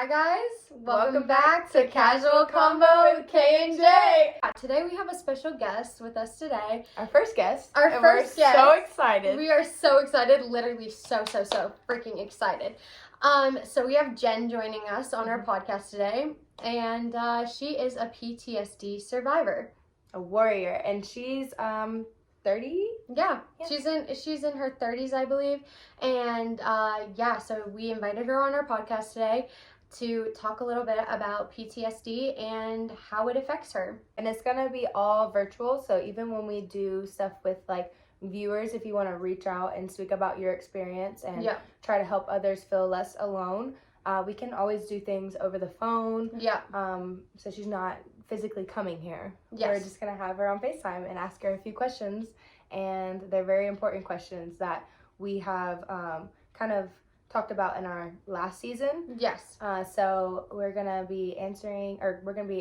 Hi guys, welcome back to Casual Convo with K and J. Today we have a special guest with us today. Our first guest. We're so excited. We are so excited, literally so freaking excited. So we have Jen joining us on our podcast today, and she is a PTSD survivor. A warrior, and she's 30? Yeah. She's in her 30s, I believe. And so we invited her on our podcast today to talk a little bit about PTSD and how it affects her. And it's going to be all virtual, so even when we do stuff with like viewers, if you want to reach out and speak about your experience and try to help others feel less alone, we can always do things over the phone. Yeah. So she's not physically coming here. Yes. We're just going to have her on FaceTime and ask her a few questions, and they're very important questions that we have kind of talked about in our last season. Yes. So we're going to be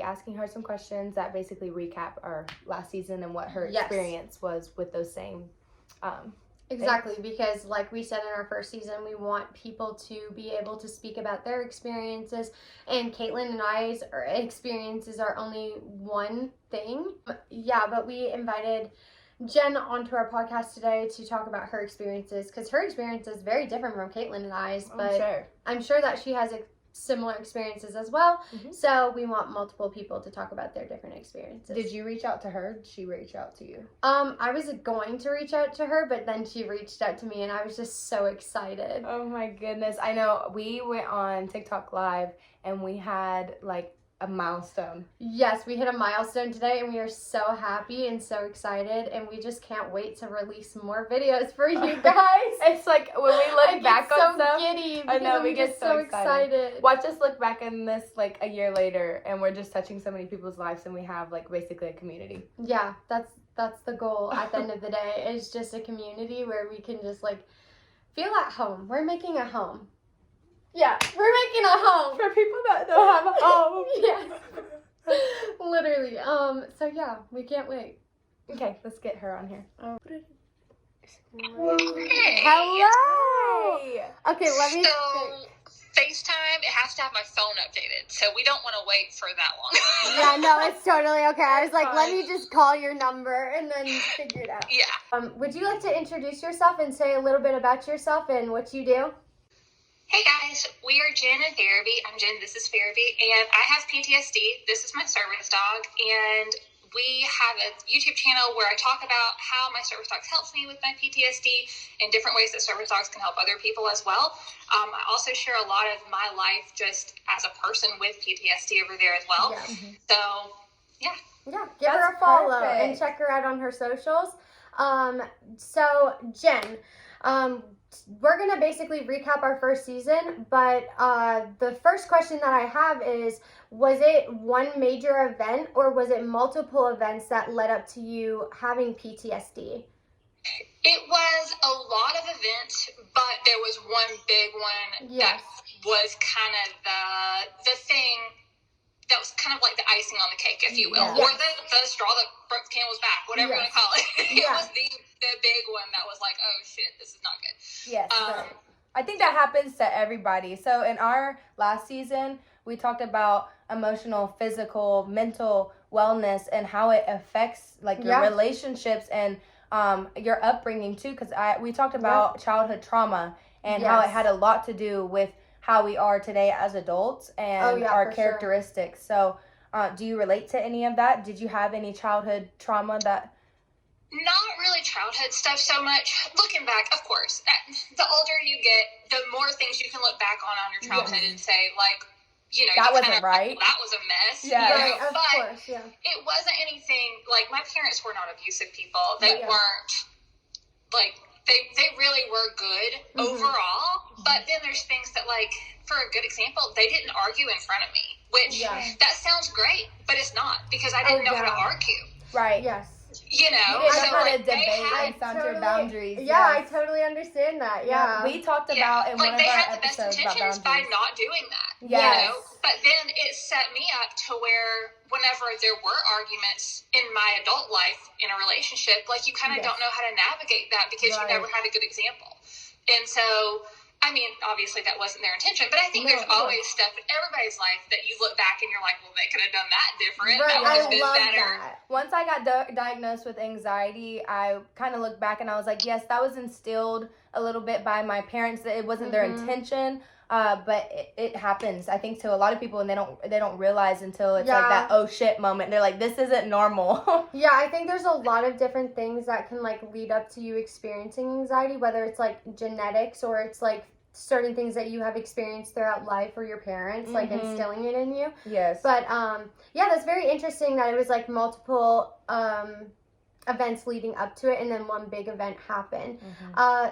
asking her some questions that basically recap our last season and what her experience was with those same Exactly, because like we said in our first season, we want people to be able to speak about their experiences, and Caitlin and I's experiences are only one thing. But we invited Jen onto our podcast today to talk about her experiences, because her experience is very different from Caitlin and I's, but I'm sure that she has similar experiences as well. Mm-hmm. So we want multiple people to talk about their different experiences. Did you reach out to her? Did she reach out to you? I was going to reach out to her, but then she reached out to me, and I was just so excited. Oh my goodness. I know we went on TikTok Live and we had like a milestone. Yes, we hit a milestone today, and we are so happy and so excited, and we just can't wait to release more videos for you guys. It's like when we look back on stuff, giddy I know, we get get so excited. Watch us look back on this like a year later, and we're just touching so many people's lives, and we have like basically a community. Yeah, that's the goal at the end of the day. It's just a community where we can just like feel at home. We're making a home. Yeah, we're making a home. For people that don't have a home. Yes. Literally. So yeah, we can't wait. Okay, let's get her on here. Hello! Okay, let me... So, FaceTime, it has to have my phone updated, so we don't want to wait for that long. Yeah, no, it's totally okay. I was like, let me just call your number and then figure it out. Yeah. Would you like to introduce yourself and say a little bit about yourself and what you do? Hey guys, we are Jen and Pharaby. I'm Jen, this is Pharaby, and I have PTSD. This is my service dog, and we have a YouTube channel where I talk about how my service dog helps me with my PTSD and different ways that service dogs can help other people as well. I also share a lot of my life just as a person with PTSD over there as well. Yeah. So, yeah. Yeah, give her a follow and check her out on her socials. So, Jen, we're going to basically recap our first season, but the first question that I have is, was it one major event or was it multiple events that led up to you having PTSD? It was a lot of events, but there was one big one that was kind of the thing that was kind of like the icing on the cake, if you will, or the straw that broke the camel's back, whatever you want to call it. It was the big one that was like, oh shit, this is not good. Yes. I think that happens to everybody. So in our last season, we talked about emotional, physical, mental wellness and how it affects like your relationships and your upbringing too. Because we talked about childhood trauma and how it had a lot to do with how we are today as adults and our characteristics. So do you relate to any of that? Did you have any childhood trauma that... Not really childhood stuff so much. Looking back, of course, the older you get, the more things you can look back on your childhood and say, like, you know, that wasn't right. That was a mess. Yeah, right, of course, yeah. It wasn't anything, like, my parents were not abusive people. They weren't, like, they really were good overall, but then there's things that, like, for a good example, they didn't argue in front of me, which that sounds great, but it's not, because I didn't know how to argue. Right. Yes. You know, you didn't know how to debate and sound your boundaries. Yeah, I totally understand that. Yeah. We talked about in one of our episodes about boundaries. By not doing that. Yes. You know? But then it set me up to where whenever there were arguments in my adult life in a relationship, like you kind of don't know how to navigate that because you never had a good example. And so I mean, obviously that wasn't their intention, but I think there's always stuff in everybody's life that you look back and you're like, well, they could have done that different. Right, That would have been love better. that. Once I got diagnosed with anxiety, I kind of looked back and I was like, yes, that was instilled a little bit by my parents. That it wasn't their intention, but it happens, I think, to a lot of people, and they don't realize until it's like that oh shit moment. They're like, this isn't normal. Yeah, I think there's a lot of different things that can like lead up to you experiencing anxiety, whether it's like genetics or it's like certain things that you have experienced throughout life or your parents like instilling it in you. Yes. But yeah, that's very interesting that it was like multiple events leading up to it and then one big event happened.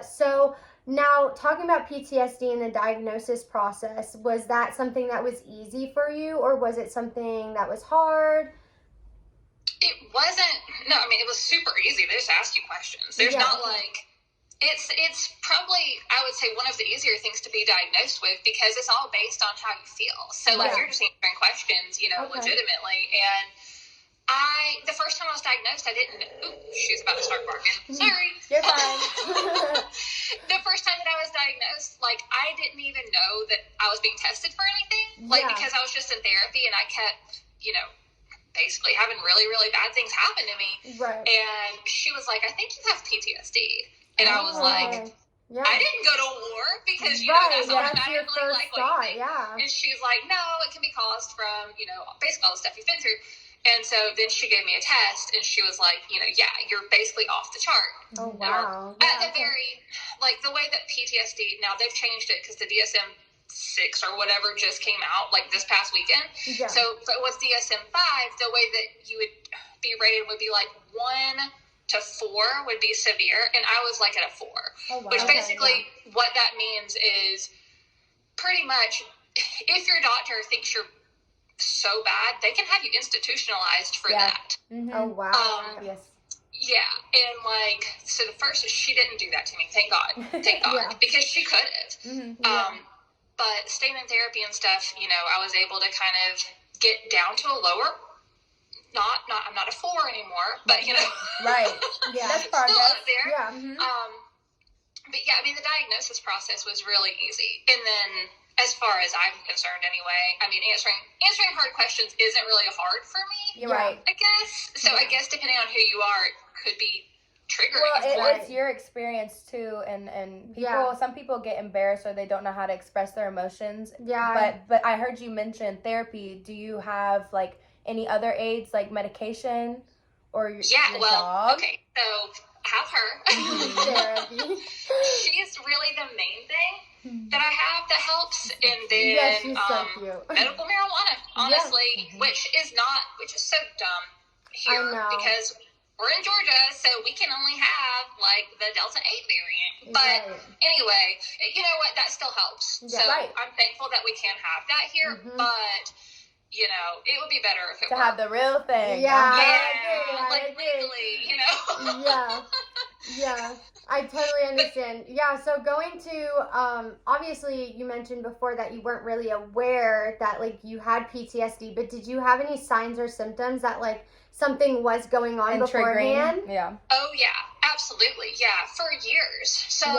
So now talking about PTSD and the diagnosis process, was that something that was easy for you or was it something that was hard? It wasn't. No, I mean, it was super easy. They just ask you questions. There's not like, it's probably, I would say, one of the easier things to be diagnosed with because it's all based on how you feel. So like you're just answering questions, you know, legitimately. And the first time I was diagnosed, I didn't, she's about to start barking. Sorry. You're fine. The first time that I was diagnosed, like, I didn't even know that I was being tested for anything. Like, because I was just in therapy and I kept, you know, basically having really, really bad things happen to me. Right. And she was like, I think you have PTSD. And I was like, I didn't go to war because, you know, that's automatically like what you think. And she's like, no, it can be caused from, you know, basically all the stuff you've been through. And so then she gave me a test and she was like, you know, you're basically off the chart. Oh, wow. At the very, like the way that PTSD, now they've changed it because the DSM-6 or whatever just came out like this past weekend. Yeah. So but with DSM-5, the way that you would be rated would be like 1 to 4 would be severe, and I was like at a 4. Oh, wow. Which basically what that means is pretty much if your doctor thinks you're so bad, they can have you institutionalized for that. Oh, wow. Yes. Yeah, and like, so the first, she didn't do that to me, thank God, because she could have. But staying in therapy and stuff, you know, I was able to kind of get down to a lower, I'm not a 4 anymore, but you know. Right. Yeah. That's still up there. Yeah. But yeah, I mean, the diagnosis process was really easy. And then, as far as I'm concerned anyway, I mean, answering hard questions isn't really hard for me. You're right. I guess. So I guess depending on who you are, it could be triggering. Well, it's your experience too, and people. Some people get embarrassed or they don't know how to express their emotions. Yeah. But I heard you mention therapy. Do you have like any other aids like medication or your dog? Okay, so have her. She's really the main thing that I have that helps, and then medical marijuana, honestly, which is so dumb here because we're in Georgia, so we can only have like the Delta 8 variant. But anyway, you know what? That still helps. So I'm thankful that we can have that here, but you know, it would be better if it were. Have the real thing. Like legally, you know. Yeah, I totally understand. So going to, obviously you mentioned before that you weren't really aware that like you had PTSD, but did you have any signs or symptoms that like something was going on beforehand? Yeah. Oh yeah, absolutely. Yeah, for years. So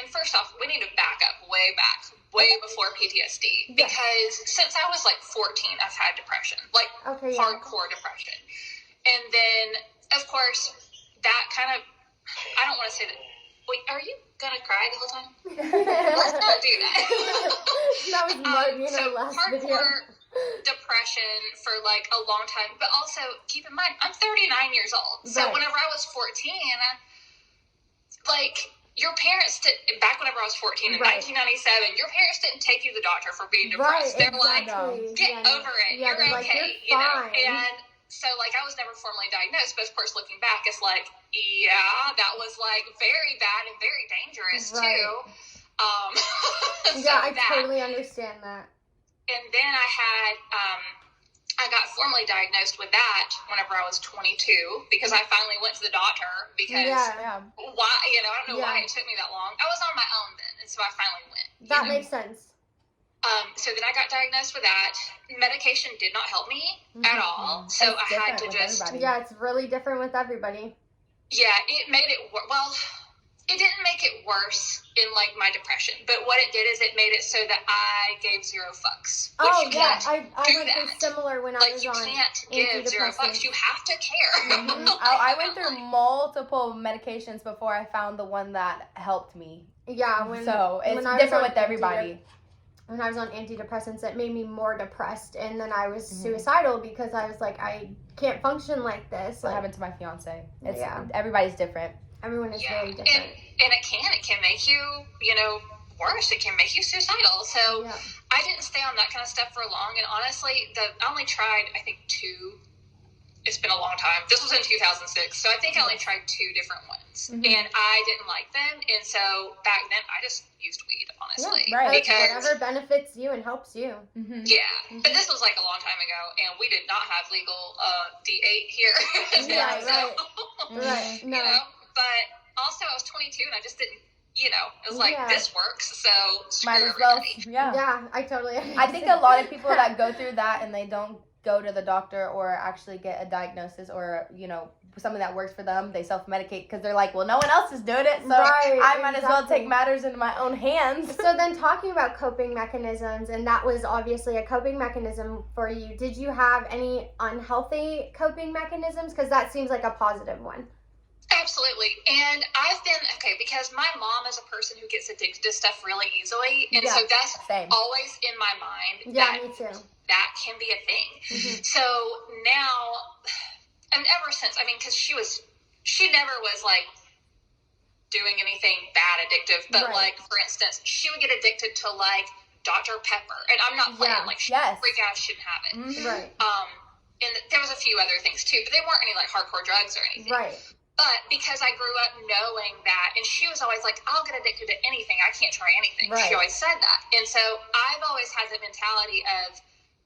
and first off, we need to back up way before PTSD, because since I was like 14, I've had depression, like hardcore depression. And then, of course, that kind of, I don't want to say that, wait, are you going to cry the whole time? Let's not do that. That was last hardcore video. Depression for like a long time, but also keep in mind, I'm 39 years old. So whenever I was 14, like, your parents, back whenever I was 14 in 1997, your parents didn't take you to the doctor for being depressed. They're like, get over it. You're okay. Like, you're you know? And so, like, I was never formally diagnosed, but of course, looking back, it's like, that was, like, very bad and very dangerous, too. I totally understand that. And then I got formally diagnosed with that whenever I was 22 because I finally went to the doctor because why, you know, I don't know why it took me that long. I was on my own then, and so I finally went. That makes sense. So then I got diagnosed with that. Medication did not help me at all. So I had to just... Yeah, it's really different with everybody. Yeah, it made it... Well, it didn't make it worse in like my depression, but what it did is it made it so that I gave zero fucks. Oh yeah, I went through similar when I was on you can't give zero fucks. You have to care. Mm-hmm. I went through multiple medications before I found the one that helped me. Yeah, so it's different with everybody. When I was on antidepressants, it made me more depressed, and then I was suicidal because I was like, I can't function like this. What happened to my fiance? Everybody's different. Everyone is very different. And it can make you, worse. It can make you suicidal. So I didn't stay on that kind of stuff for long. And honestly, I only tried, I think, 2. It's been a long time. This was in 2006. So I think I only tried 2 different ones. Mm-hmm. And I didn't like them. And so back then, I just used weed, honestly. Yeah, right. Because whatever benefits you and helps you. Mm-hmm. Yeah. Mm-hmm. But this was like a long time ago. And we did not have legal D8 here. Right. No. But also, I was 22 and I just didn't, it was like, this works, so screw might as well. everybody. Yeah, I totally understand. I think a lot of people that go through that and they don't go to the doctor or actually get a diagnosis or, something that works for them, they self-medicate because they're like, well, no one else is doing it, so I might as well take matters into my own hands. So then talking about coping mechanisms, and that was obviously a coping mechanism for you, did you have any unhealthy coping mechanisms? Because that seems like a positive one. Absolutely. And I've been, because my mom is a person who gets addicted to stuff really easily. And so that's always in my mind. Yeah, me too. That can be a thing. Mm-hmm. So now, and ever since, because she never was like doing anything bad addictive. But like, for instance, she would get addicted to like Dr. Pepper. And I'm not playing, she freak out, shouldn't have it. Mm-hmm. Right. And there was a few other things too, but they weren't any like hardcore drugs or anything. Right. But because I grew up knowing that, and she was always like, I'll get addicted to anything. I can't try anything. Right. She always said that. And so I've always had the mentality of,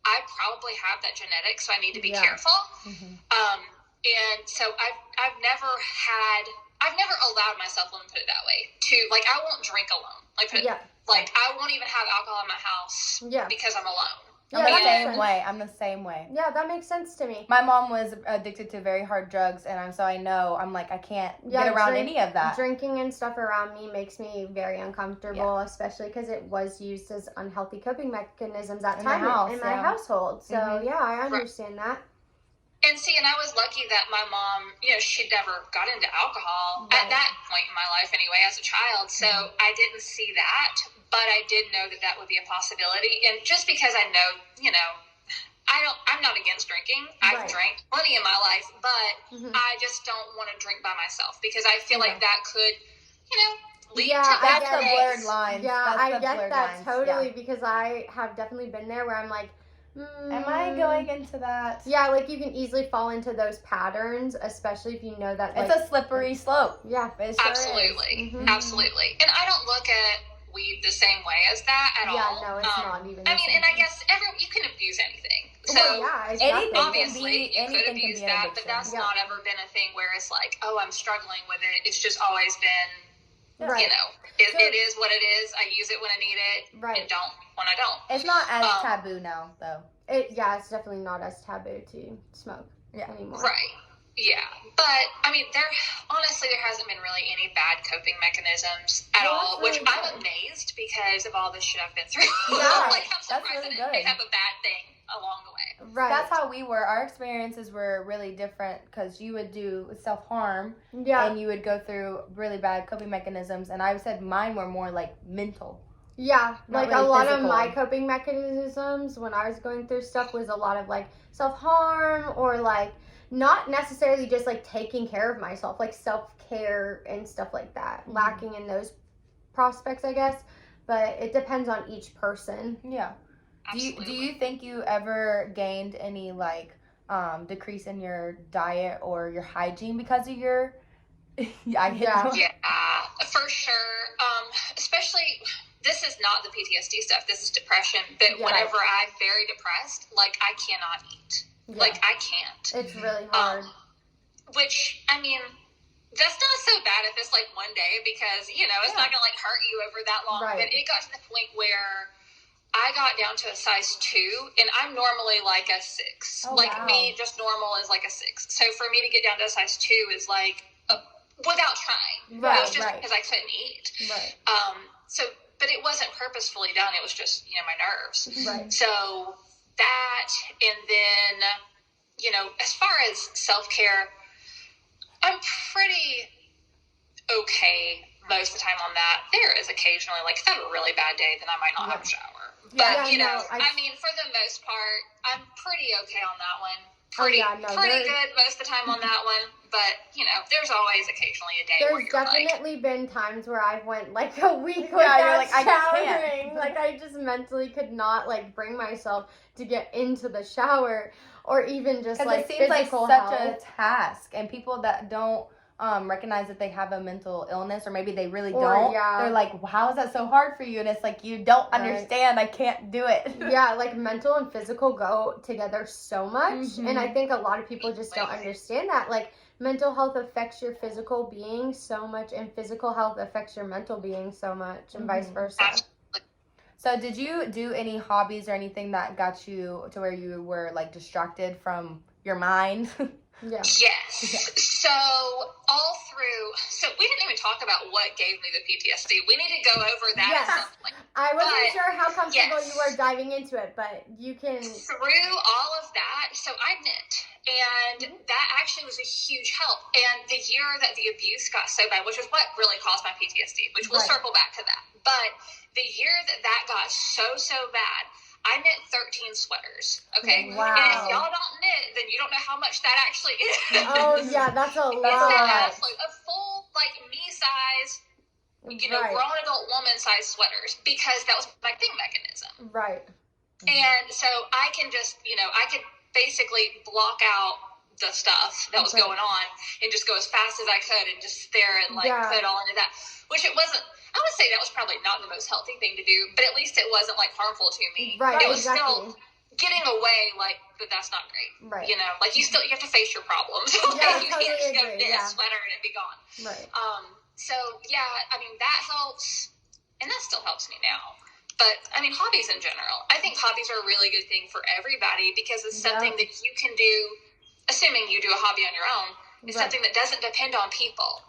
I probably have that genetic, so I need to be careful. Mm-hmm. And so I've never allowed myself, let me put it that way, to, like, I won't drink alone. Like, like, I won't even have alcohol in my house because I'm alone. I'm the same way. Yeah, that makes sense to me. My mom was addicted to very hard drugs, and I'm like, I can't get around any of that. Drinking and stuff around me makes me very uncomfortable, especially because it was used as unhealthy coping mechanisms at time in my household. So, I understand that. And see, and I was lucky that my mom, she never got into alcohol at that point in my life anyway as a child. So I didn't see that. But I did know that would be a possibility. And just because I know, I'm not against drinking. I've drank plenty in my life, but I just don't want to drink by myself because I feel like that could, lead to that's the blurred lines. Yeah, I get that totally because I have definitely been there where I'm like, am I going into that? Yeah, like you can easily fall into those patterns, especially if you know that it's a slippery slope. Yeah, absolutely. Absolutely. And I don't look at weed the same way as that at all. Yeah, no, it's not even. I guess you can abuse anything. So anything obviously you could abuse that, but that's not ever been a thing where it's like, oh, I'm struggling with it. It's just always been, it is what it is. I use it when I need it, and don't when I don't. It's not as taboo now, though. It's definitely not as taboo to smoke anymore. Right. Yeah, but there hasn't been really any bad coping mechanisms at all, which I'm amazed because of all the shit I've been through. Yeah, I'm surprised really good. They have a bad thing along the way. Right. That's how we were. Our experiences were really different because you would do self-harm and you would go through really bad coping mechanisms, and I said mine were more like mental. Yeah, like really a lot physical. of my coping mechanisms when I was going through stuff was a lot of like self-harm or like not necessarily just like taking care of myself, like self-care and stuff like that. Lacking in those prospects, I guess, but it depends on each person. Yeah. Do you think you ever gained any like decrease in your diet or your hygiene because of your Yeah, for sure. Especially, this is not the PTSD stuff, this is depression, but whenever I'm very depressed, like I cannot eat. Yeah. Like, I can't. It's really hard. Which, that's not so bad if it's, like, one day because, it's not going to, like, hurt you over that long. Right. But it got to the point where I got down to a size 2, and I'm normally, like, a 6. Me, just normal is, like, a 6. So, for me to get down to a size 2 is, like, without trying. Right, it was just right. because I couldn't eat. Right. But it wasn't purposefully done. It was just, my nerves. Right. So that, and then, as far as self-care, I'm pretty okay most of the time on that. There is occasionally, like, if I have a really bad day, then I might not have a shower. But, I mean, for the most part, I'm pretty okay on that one. Pretty good most of the time on that one. But, there's always occasionally a day where you're definitely been times where I've went, like, a week without showering. Like, I just mentally could not, like, bring myself to get into the shower or even just, like, it seems physical like health. such a task. And people that don't recognize that they have a mental illness, or maybe they really don't. Yeah. They're like, how is that so hard for you? And it's like, you don't understand. I can't do it. Yeah, like mental and physical go together so much. And I think a lot of people just don't understand that. Like, mental health affects your physical being so much, and physical health affects your mental being so much, and vice versa. So did you do any hobbies or anything that got you to where you were, like, distracted from your mind? Yeah. Yes. So we didn't even talk about what gave me the PTSD. We need to go over that at some point. I wasn't sure how comfortable you were diving into it, but you can. Through all of that, so I knit, and that actually was a huge help. And the year that the abuse got so bad, which is what really caused my PTSD, which we'll circle back to that. But the year that got so bad, I knit 13 sweaters, okay? Wow. And if y'all don't knit, then you don't know how much that actually is. Oh, yeah, that's a lot. A full, like, me-size, grown adult woman-size sweaters, because that was my thing mechanism. Right. And so I can just, I could basically block out the stuff that was going on and just go as fast as I could and just stare and, like, put it all into that, which it wasn't. I would say that was probably not the most healthy thing to do, but at least it wasn't, like, harmful to me. Right, it was still getting away, like, but that's not great. Right. Like, you have to face your problems. Yeah, you can't just go knit a sweater and it be gone. Right. So, yeah, I mean, that helps, and that still helps me now. But, I mean, hobbies in general. I think hobbies are a really good thing for everybody because it's something that you can do, assuming you do a hobby on your own, it's something that doesn't depend on people,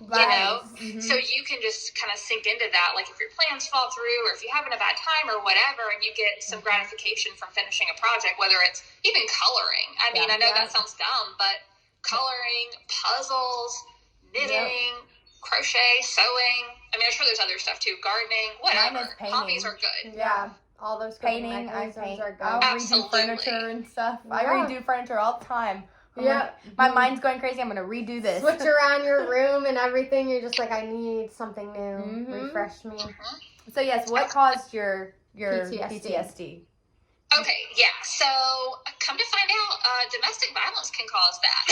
So you can just kind of sink into that. Like, if your plans fall through or if you're having a bad time or whatever, and you get some gratification from finishing a project, whether it's even coloring. I mean, I know that sounds dumb, but coloring, puzzles, knitting, crochet, sewing. I mean, I'm sure there's other stuff too. Gardening, whatever. Hobbies are good. Yeah. All those painting, I paint. Are good. I'll redo furniture and stuff. I redo furniture all the time. My mind's going crazy. I'm going to redo this. Switch around your room and everything. You're just like, I need something new. Refresh me. So, yes, what caused your PTSD? Okay, yeah. So, come to find out, domestic violence can cause that.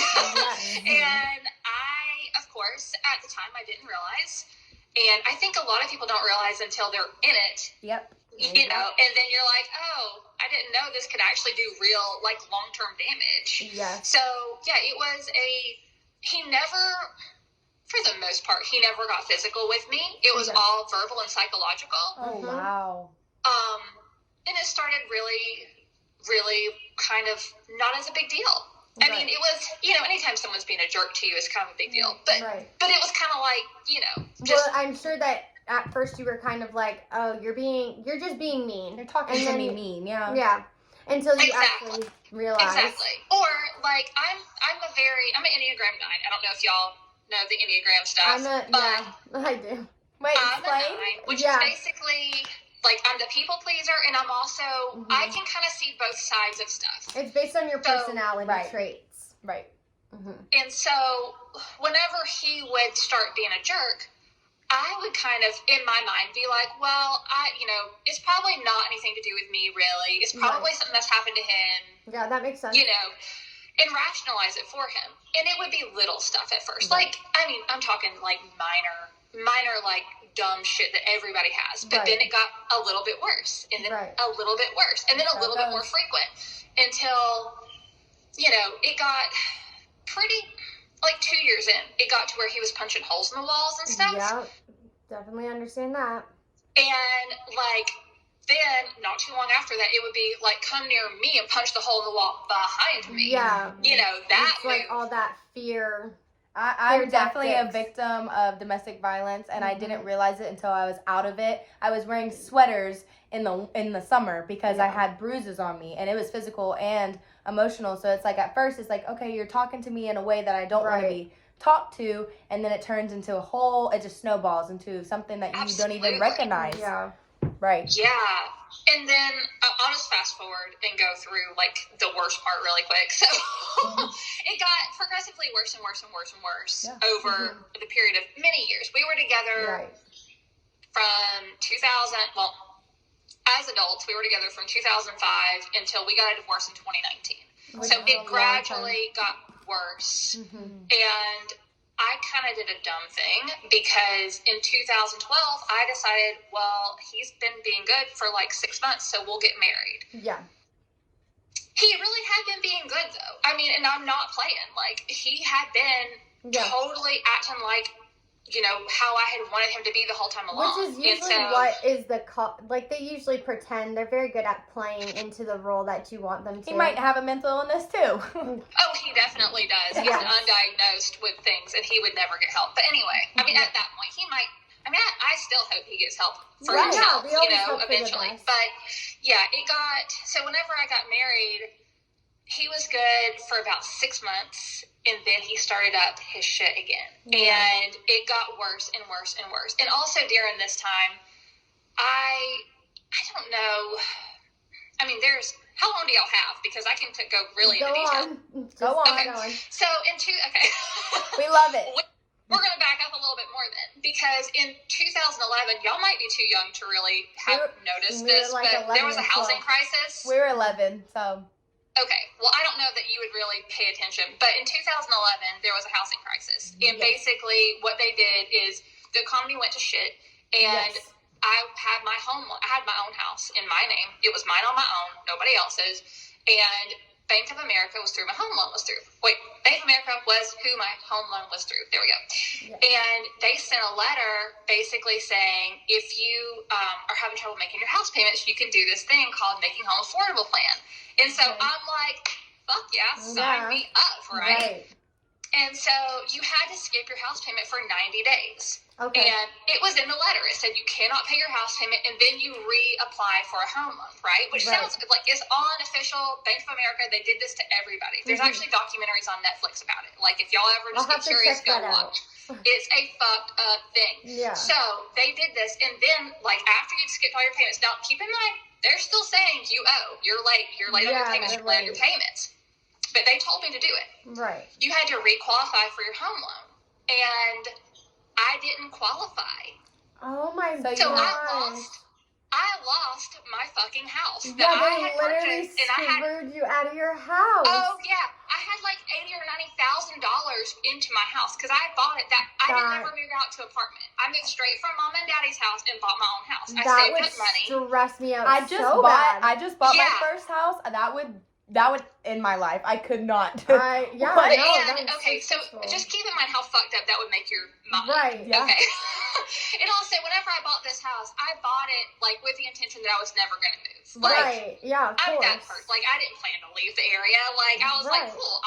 And I, of course, at the time, I didn't realize. And I think a lot of people don't realize until they're in it. Yep. And then you're like, oh, I didn't know this could actually do real, like, long-term damage. Yeah. So, yeah, it was he never, for the most part, he never got physical with me. It was all verbal and psychological. Oh, wow. And it started really, really kind of not as a big deal. I mean, it was, anytime someone's being a jerk to you is kind of a big deal. But it was kind of like, Well, I'm sure that at first you were kind of like, oh, you're just being mean. You're talking to me mean, Yeah. Until you actually realize. Exactly. Or, like, I'm an Enneagram 9. I don't know if y'all know the Enneagram stuff. I do. Wait, I'm explain. a 9, which is basically, like, I'm the people pleaser, and I'm also, I can kind of see both sides of stuff. It's based on your personality traits. Right. And so, whenever he would start being a jerk, I would kind of, in my mind, be like, well, it's probably not anything to do with me, really. It's probably something that's happened to him. Yeah, that makes sense. And rationalize it for him. And it would be little stuff at first. Like, I mean, I'm talking, like, minor, like, dumb shit that everybody has. But then it got a little bit worse. And then a little bit worse. And then a little bit more frequent. Until, it got pretty... Like 2 years in, it got to where he was punching holes in the walls and stuff. Yeah, definitely understand that. And, like, then, not too long after that, it would be, like, come near me and punch the hole in the wall behind me. Yeah. That it's like all that fear I'm definitely a victim of domestic violence, and I didn't realize it until I was out of it. I was wearing sweaters in the summer because I had bruises on me, and it was physical and emotional. So it's like at first it's like, okay, you're talking to me in a way that I don't want to be talked to, and then it turns into it just snowballs into something that you don't even recognize. Yeah. Right. Yeah. And then I'll just fast forward and go through like the worst part really quick. So it got progressively worse and worse and worse and worse over the period of many years. We were together from 2000, well, as adults, we were together from 2005 until we got a divorce in 2019. So it gradually got worse. And I kind of did a dumb thing because in 2012, I decided, well, he's been being good for like 6 months, so we'll get married. Yeah. He really had been being good, though. I mean, and I'm not playing. Like, he had been totally acting like, you know, how I had wanted him to be the whole time along. Which is usually what is like, they usually pretend. They're very good at playing into the role that you want them to. He might have a mental illness, too. Oh, he definitely does. He's undiagnosed with things, and he would never get help. But anyway, I mean, at that point, he might... I mean, I still hope he gets help for himself, you know, eventually. But, yeah, it got... So whenever I got married, he was good for about 6 months, and then he started up his shit again. And it got worse and worse and worse. And also during this time, I don't know. I mean, how long do y'all have? Because I can go really into detail. Go on. Okay. So okay. We love it. We're going to back up a little bit more then. Because in 2011, y'all might be too young to really have noticed this, like but there was a housing crisis. We were 11, so... Okay, well, I don't know that you would really pay attention, but in 2011, there was a housing crisis. And basically what they did is the economy went to shit, and I had my own house in my name. It was mine on my own, nobody else's, and Bank of America was through my home loan was through. Wait, Bank of America was who my home loan was through. There we go. And they sent a letter basically saying, if you are having trouble making your house payments, you can do this thing called Making Home Affordable Plan. And so I'm like, fuck yeah, sign me up, right? And so you had to skip your house payment for 90 days. Okay. And it was in the letter. It said you cannot pay your house payment, and then you reapply for a home loan, right? Which sounds like it's on official Bank of America. They did this to everybody. There's actually documentaries on Netflix about it. Like, if y'all ever just get curious, go watch. It's a fucked up thing. Yeah. So they did this, and then, like, after you'd skipped all your payments, now keep in mind, they're still saying you owe. You're late on your payments. You're late on your payments. But they told me to do it. Right. You had to re-qualify for your home loan. And I didn't qualify. Oh my God. So I lost my fucking house. Yeah, they literally screwed you out of your house. Oh yeah. I had like $80,000 or $90,000 into my house because I bought it. I had never moved out to an apartment. I moved straight from mom and daddy's house and bought my own house. I saved up money. That would stress me out I just bought my first house, and that would in my life. I could not. Okay, so just keep in mind how fucked up that would make your mind. Right. Yeah. Okay. And also, whenever I bought this house, I bought it like with the intention that I was never going to move. Like, yeah, of course. I'm that person. Like, I didn't plan to leave the area. Like, I was like, cool.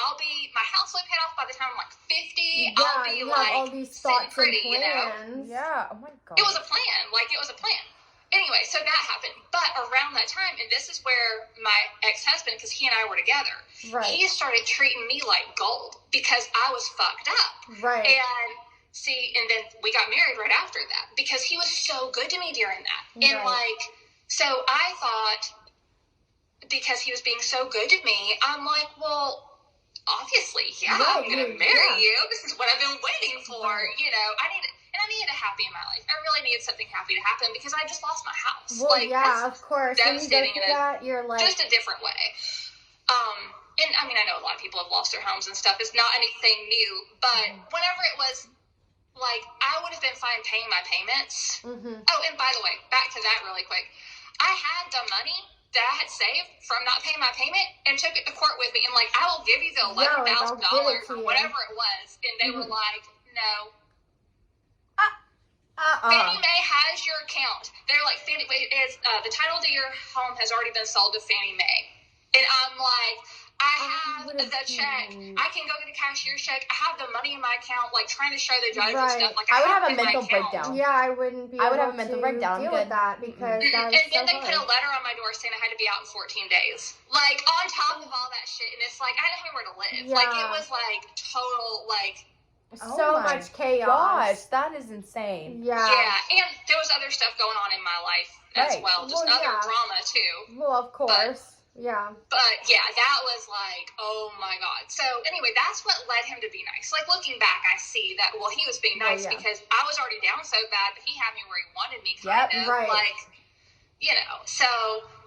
My house will be paid off by the time I'm like 50. Yeah, I'll be like all these thoughts pretty, and plans. You know? Yeah. Oh my God. It was a plan. Like, it was a plan. Anyway, so that happened. But around that time, and this is where my ex-husband, because he and I were together, he started treating me like gold because I was fucked up. Right. And then we got married right after that because he was so good to me during that. And so I thought, because he was being so good to me, I'm like, well, obviously, I'm going to marry you. This is what I've been waiting for. You know, I needed a happy in my life. I really needed something happy to happen because I just lost my house. Well, of course. Devastating when you go through that, you're like... just a different way. And I mean, I know a lot of people have lost their homes and stuff. It's not anything new, but whenever it was, like, I would have been fine paying my payments. Oh, and by the way, back to that really quick. I had the money that I had saved from not paying my payment and took it to court with me. And, like, I will give you the $11,000 or whatever it was. And they were like, no. Fannie Mae has your account. They're like, the title to your home has already been sold to Fannie Mae. And I'm like, I have the check. I can go get a cashier's check. I have the money in my account, like trying to show the judge and stuff. Like I would have a it in my mental account. breakdown. Yeah, I wouldn't be I would able have a mental to breakdown. deal with that because that is And then so they put a hard. letter on my door saying I had to be out in 14 days. Like, on top of all that shit. And it's like, I didn't have anywhere to live. Yeah. Like, it was like total, like... So much chaos. Gosh, that is insane. Yeah. Yeah, and there was other stuff going on in my life as well. Just other drama, too. Well, of course. Yeah. But yeah, that was like, oh my God. So anyway, that's what led him to be nice. Like looking back, I see that, well, he was being nice because I was already down so bad that he had me where he wanted me, kind of. Right. Like, you know, so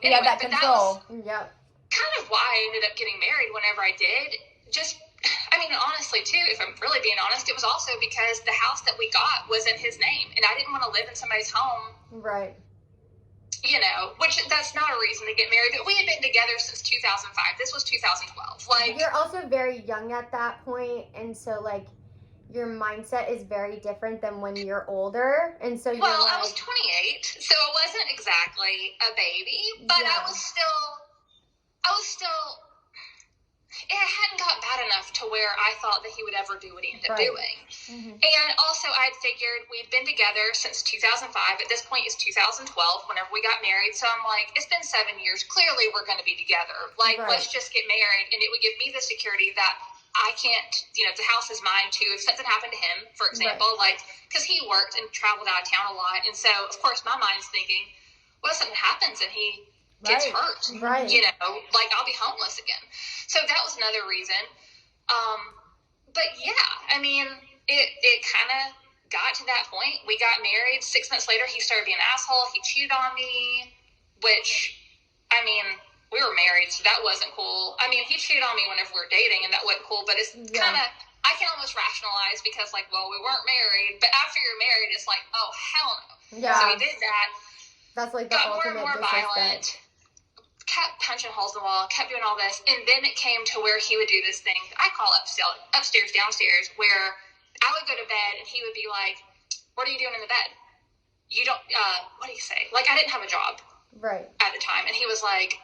anyway, yeah, that control. That was kind of why I ended up getting married whenever I did. Just, I mean, honestly, too, if I'm really being honest, it was also because the house that we got was in his name and I didn't want to live in somebody's home. Right. You know, which that's not a reason to get married. But we had been together since 2005. This was 2012. Like, you're also very young at that point, and so like your mindset is very different than when you're older. And so you're I was 28, so I wasn't exactly a baby, but I was still. It hadn't got bad enough to where I thought that he would ever do what he ended up doing. Mm-hmm. And also, I'd figured we'd been together since 2005. At this point, it's 2012 whenever we got married. So I'm like, it's been 7 years. Clearly, we're going to be together. Like, let's just get married. And it would give me the security that I can't, you know, the house is mine too. If something happened to him, for example, like, because he worked and traveled out of town a lot. And so, of course, my mind's thinking, well, if something happens and he gets hurt, you know, like I'll be homeless again. So that was another reason. But yeah, I mean, it kind of got to that point. We got married. 6 months later, he started being an asshole. He cheated on me, which, I mean, we were married, so that wasn't cool. I mean, he cheated on me whenever we were dating, and that wasn't cool, but it's kind of, I can almost rationalize because, like, well, we weren't married, but after you're married, it's like, oh, hell no. Yeah. So he did that. That's like the got ultimate more and more violent. Kept punching holes in the wall, kept doing all this, and then it came to where he would do this thing I call upstairs, downstairs, where I would go to bed and he would be like, what are you doing in the bed? You don't, what do you say? Like, I didn't have a job at the time, and he was like,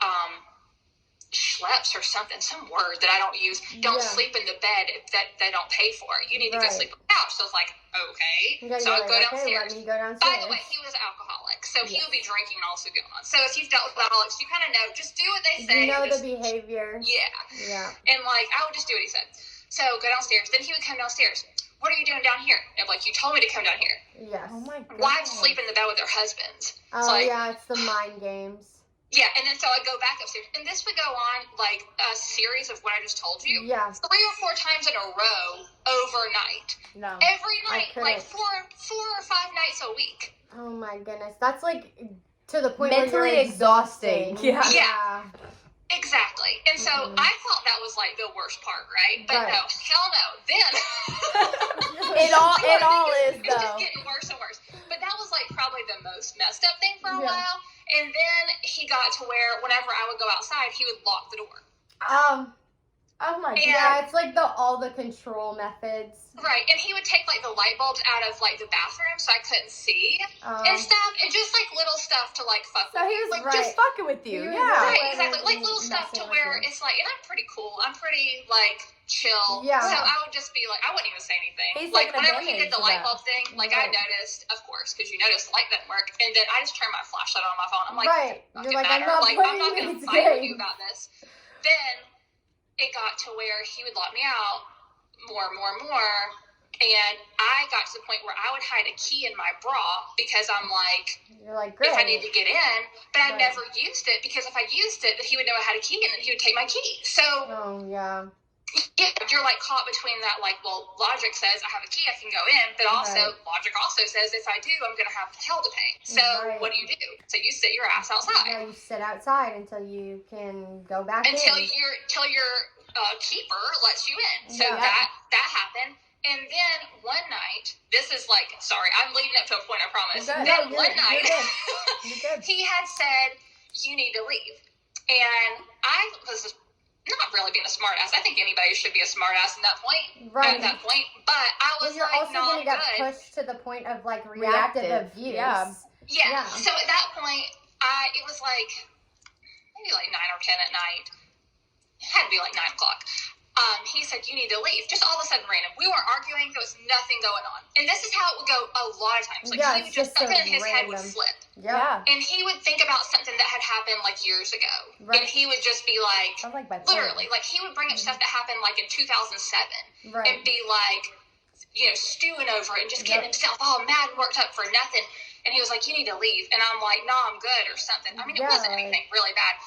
schleps or something, some word that I don't use. Don't sleep in the bed that they don't pay for. You need to go sleep on the couch. So I was like, okay. So I'd go downstairs. Let me go downstairs. By the way, he was an alcoholic, so he would be drinking and also going on. So if you've dealt with alcoholics, you kind of know, just do what they say. You know the behavior. Yeah. And like, I would just do what he said. So go downstairs. Then he would come downstairs. What are you doing down here? And I'm like, you told me to come down here. Yes. Oh my God. Wives sleep in the bed with their husbands. Oh, like, yeah, it's the mind games. Yeah, and then so I'd go back upstairs. And this would go on, like, a series of what I just told you. Yeah. 3 or 4 times in a row, overnight. No. Every night. Like, 4 or 5 nights a week. Oh, my goodness. That's, like, to the point mentally where you're exhausting. Yeah. Exactly. And so I thought that was, like, the worst part, right? But no, hell no. Then. it all is, though. It's though. just getting worse and worse. But that was, like, probably the most messed up thing for a while. And then he got to where whenever I would go outside, he would lock the door. Oh my God. Yeah, it's like all the control methods. Right, and he would take like the light bulbs out of like the bathroom so I couldn't see and stuff, and just like little stuff to like fuck with. So he was like, just fucking with you, Right, exactly. Like little stuff to where it's like, and I'm pretty cool. I'm pretty like chill. Yeah. So I would just be like, I wouldn't even say anything. He's like whenever he did the light bulb thing, like I Right. noticed, of course, because you noticed the light didn't work, and then I just turned my flashlight on my phone. I'm like, right. You're like, matter. I'm not not going to fight with you about this. Then it got to where he would lock me out more and more and more. And I got to the point where I would hide a key in my bra because I'm like, you're like, great. if I need to get in, but I never used it because if I used it, then he would know I had a key and then he would take my key. So, yeah, you're like caught between that, like, well, logic says I have a key, I can go in, but also logic also says if I do, I'm going to have hell to pay. So what do? So you sit your ass outside. Yeah, you sit outside until you can go back until in. Until your keeper lets you in. So that happened. And then one night, this is like, sorry, I'm leading up to a point, I promise. Then one night, he had said, you need to leave. And I was not really being a smartass. I think anybody should be a smartass at that point. Right. At that point. But I was you're like, also no, going to I'm get good. pushed to the point of like reactive abuse. Yeah. So at that point, it was like maybe like 9 or 10 at night. had to be like 9 o'clock. He said, you need to leave. Just all of a sudden random. We weren't arguing. There was nothing going on. And this is how it would go a lot of times. Like, he would just something in his head would flip. Yeah. And he would think about something that had happened, like, years ago. Right. And he would just be like, literally, like, he would bring up stuff that happened, like, in 2007. Right. And be like, you know, stewing over it and just getting himself all mad and worked up for nothing. And he was like, you need to leave. And I'm like, no, I'm good or something. I mean, it wasn't anything really bad.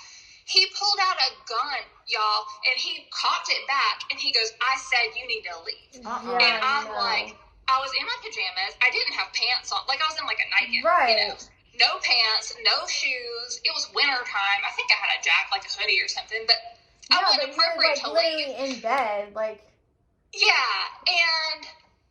He pulled out a gun, y'all, and he cocked it back, and he goes, I said you need to leave. And I'm like, I was in my pajamas. I didn't have pants on. Like, I was in, like, a nightgown. Right. You know? No pants, no shoes. It was winter time. I think I had a jacket, like a hoodie or something, but I wasn't appropriate to leave. In bed, like. Yeah, and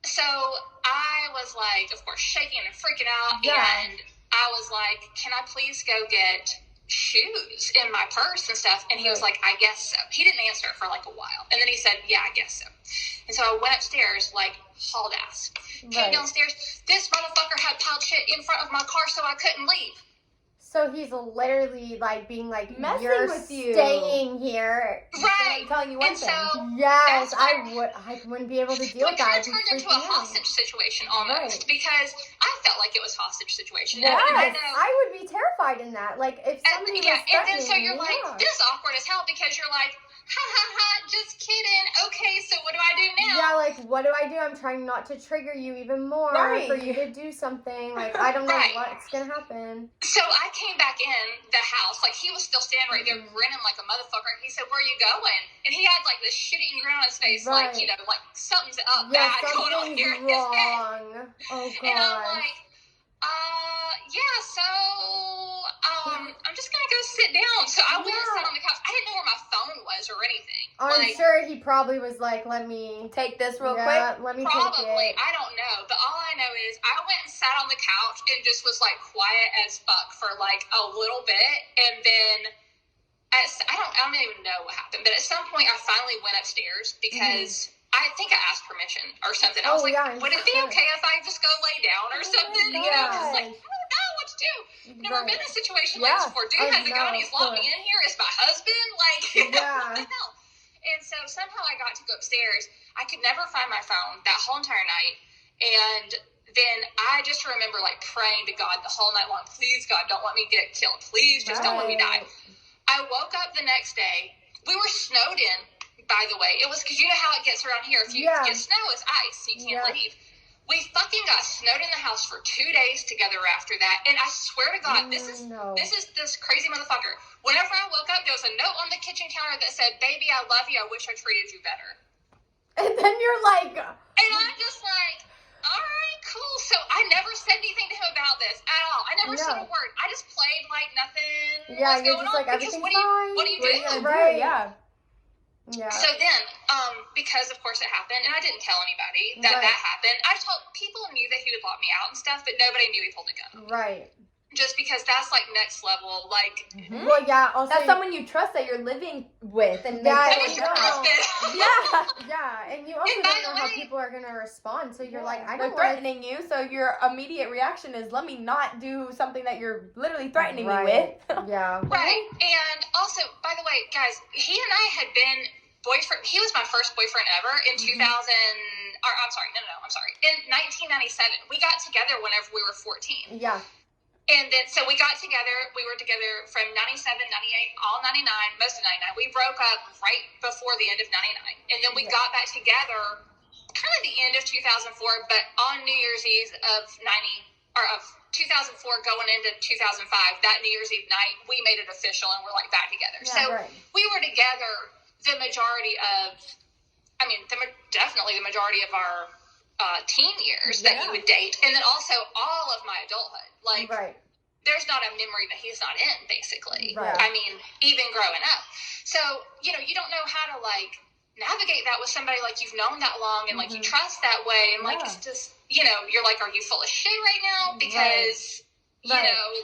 so I was, like, of course, shaking and freaking out, and I was like, can I please go get shoes in my purse and stuff? And he was like, I guess so. He didn't answer for like a while, and then he said, yeah, I guess so. And so I went upstairs, like, hauled ass. Came downstairs. This motherfucker had piled shit in front of my car, so I couldn't leave. So he's literally, like, being like, messing you're with you, staying here. Right. I'm telling you one thing. So, yes, I wouldn't be able to deal with that. It turned into a hostage situation almost, because I felt like it was a hostage situation. Yes, I would be terrified in that. Like, if somebody was and then so you're like, this is awkward as hell, because you're like, ha ha ha, just kidding. Okay, so what do I do now? Yeah, like, what do I do? I'm trying not to trigger you even more for you to do something. Like, I don't know what's gonna happen. So I came back in the house, like, he was still standing right there grinning like a motherfucker. He said, where are you going? And he had, like, this shit-eating grin on his face, like, you know, like, something's up bad going on here in his head. Oh, God. And I'm like, I'm just gonna go sit down. So I went and sat on the couch. I didn't know where my phone was or anything. I'm sure he probably was like, let me take this real quick. Let me probably. take it. I don't know. But all I know is I went and sat on the couch and just was like quiet as fuck for like a little bit. And then I don't even know what happened. But at some point I finally went upstairs because I think I asked permission or something. I was like, would it be okay if I just go lay down or something? You know, just like, I don't know what to do. Never been in a situation like this before. Dude has a gun, he's locked me in here. Is my husband? Like, what the hell? And so somehow I got to go upstairs. I could never find my phone that whole entire night. And then I just remember, like, praying to God the whole night long, please, God, don't let me get killed. Please, just don't let me die. I woke up the next day. We were snowed in, by the way. It was because you know how it gets around here. If you get snow, it's ice. So you can't leave. We fucking got snowed in the house for 2 days together after that. And I swear to God, this is this crazy motherfucker. Whenever I woke up, there was a note on the kitchen counter that said, baby, I love you. I wish I treated you better. And then you're like... And I'm just like, all right, cool. So I never said anything to him about this at all. I never said a word. I just played like nothing was going on. Like, everything's fine. What do you do? Right. Yeah. So then, because of course it happened, and I didn't tell anybody that happened. I told people knew that he would lock me out and stuff, but nobody knew he pulled a gun. Right. Just because that's like next level, like. Well, yeah. Also, that's someone you trust that you're living with, and your husband. And you also don't know how people are gonna respond. So you're like, they're threatening you. So your immediate reaction is, let me not do something that you're literally threatening me with. Right. And also, by the way, guys, he and I had been boyfriend. He was my first boyfriend ever in 2000. Or I'm sorry, in 1997. We got together whenever we were 14. Yeah. And then, so we got together, we were together from 97, 98, all 99, most of 99. We broke up right before the end of 99. And then we got back together kind of the end of 2004, but on New Year's Eve of 2004 going into 2005, that New Year's Eve night, we made it official and we're like back together. We were together the majority of, definitely the majority of our teen years that you would date. And then also all of my adulthood. Like, there's not a memory that he's not in, basically. I mean, even growing up. So, you know, you don't know how to, like, navigate that with somebody, like, you've known that long and, like, you trust that way. And, like, it's just, you know, you're like, are you full of shit right now? Because, you know,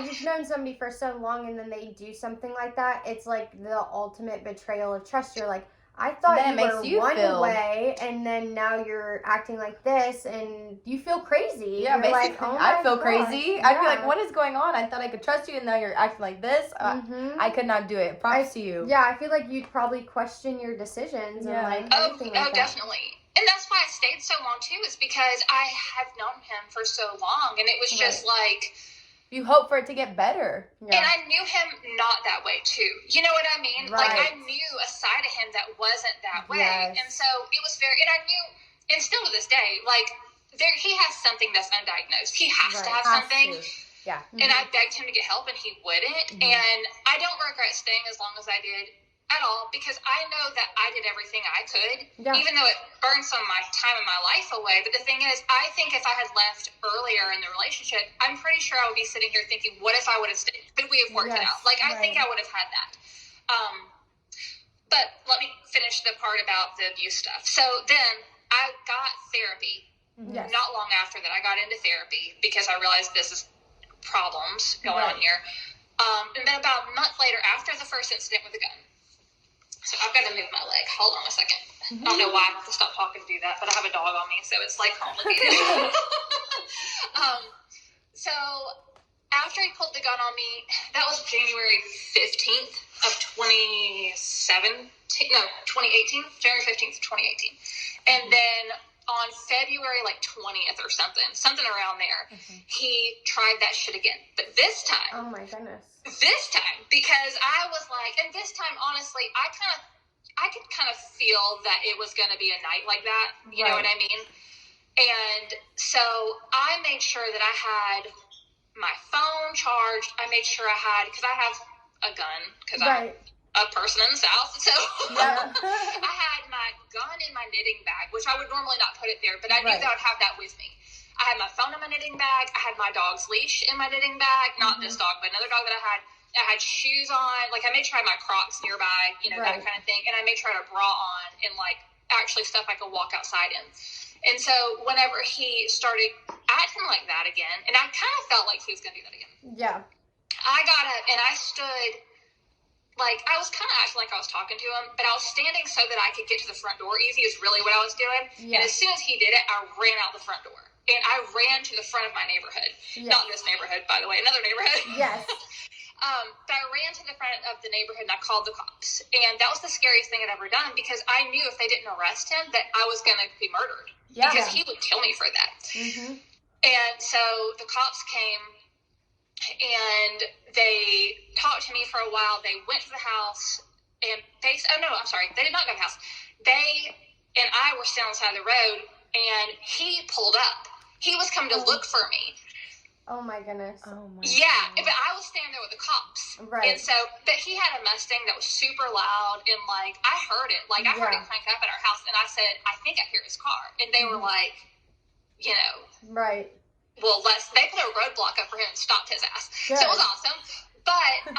you've known somebody for so long and then they do something like that. It's, like, the ultimate betrayal of trust. You're like, I thought then you it were makes you one feel way, and then now you're acting like this, and you feel crazy. Yeah, you're basically, like, oh I'd feel gosh. crazy. Yeah. I'd be like, what is going on? I thought I could trust you, and now you're acting like this. I could not do it. Props to you. Yeah, I feel like you'd probably question your decisions and like everything like that. Definitely. And that's why I stayed so long too, is because I have known him for so long, and it was just like, you hope for it to get better. Yeah. And I knew him not that way too. You know what I mean? Right. Like, I knew a side of him that wasn't that way. Yes. And so it was very, and I knew, and still to this day, like, he has something that's undiagnosed. He has to have something. Yeah. And I begged him to get help, and he wouldn't. And I don't regret staying as long as I did at all, because I know that I did everything I could, even though it burned some of my time and my life away. But the thing is, I think if I had left earlier in the relationship, I'm pretty sure I would be sitting here thinking, what if I would have stayed? Could we have worked it out? Like, I think I would have had that. But let me finish the part about the abuse stuff. So then I got therapy. Not long after that, I got into therapy because I realized this is problems going on here. And then about a month later, after the first incident with the gun, so I've got to move my leg. Hold on a second. I don't know why I have to stop talking to do that, but I have a dog on me, so it's like complicated. So after he pulled the gun on me, that was January 15th of 2018. January 15th of 2018. And then on February 20th or something around there, he tried that shit again. But this time, oh my goodness. This time, because I was like, and this time, honestly, I could kind of feel that it was going to be a night like that. You know what I mean? And so I made sure that I had my phone charged. I made sure I had, because I have a gun, because I'm a person in the South. So I had my gun in my knitting bag, which I would normally not put it there, but I knew that I'd have that with me. I had my phone in my knitting bag. I had my dog's leash in my knitting bag. Not this dog, but another dog that I had. I had shoes on. Like, I made sure I had my Crocs nearby, that kind of thing. And I made sure I had a bra on and, actually stuff I could walk outside in. And so whenever he started acting like that again, and I kind of felt like he was going to do that again. Yeah. I got up and I stood, I was kind of acting like I was talking to him, but I was standing so that I could get to the front door easy is really what I was doing. Yeah. And as soon as he did it, I ran out the front door. And I ran to the front of my neighborhood. Yeah. Not this neighborhood, by the way, another neighborhood. Yes. But I ran to the front of the neighborhood and I called the cops. And that was the scariest thing I'd ever done, because I knew if they didn't arrest him that I was going to be murdered. Yeah. Because he would kill me for that. And so the cops came and they talked to me for a while. They went to the house and they did not go to the house. They and I were standing on the side of the road, and he pulled up. He was coming to look for me. Oh my goodness. Yeah, but I was standing there with the cops. Right. And so, but he had a Mustang that was super loud, and I heard it. I heard it crank up at our house, and I said, I think I hear his car. And they were like, Right. Well, they put a roadblock up for him and stopped his ass. Good. So it was awesome. But,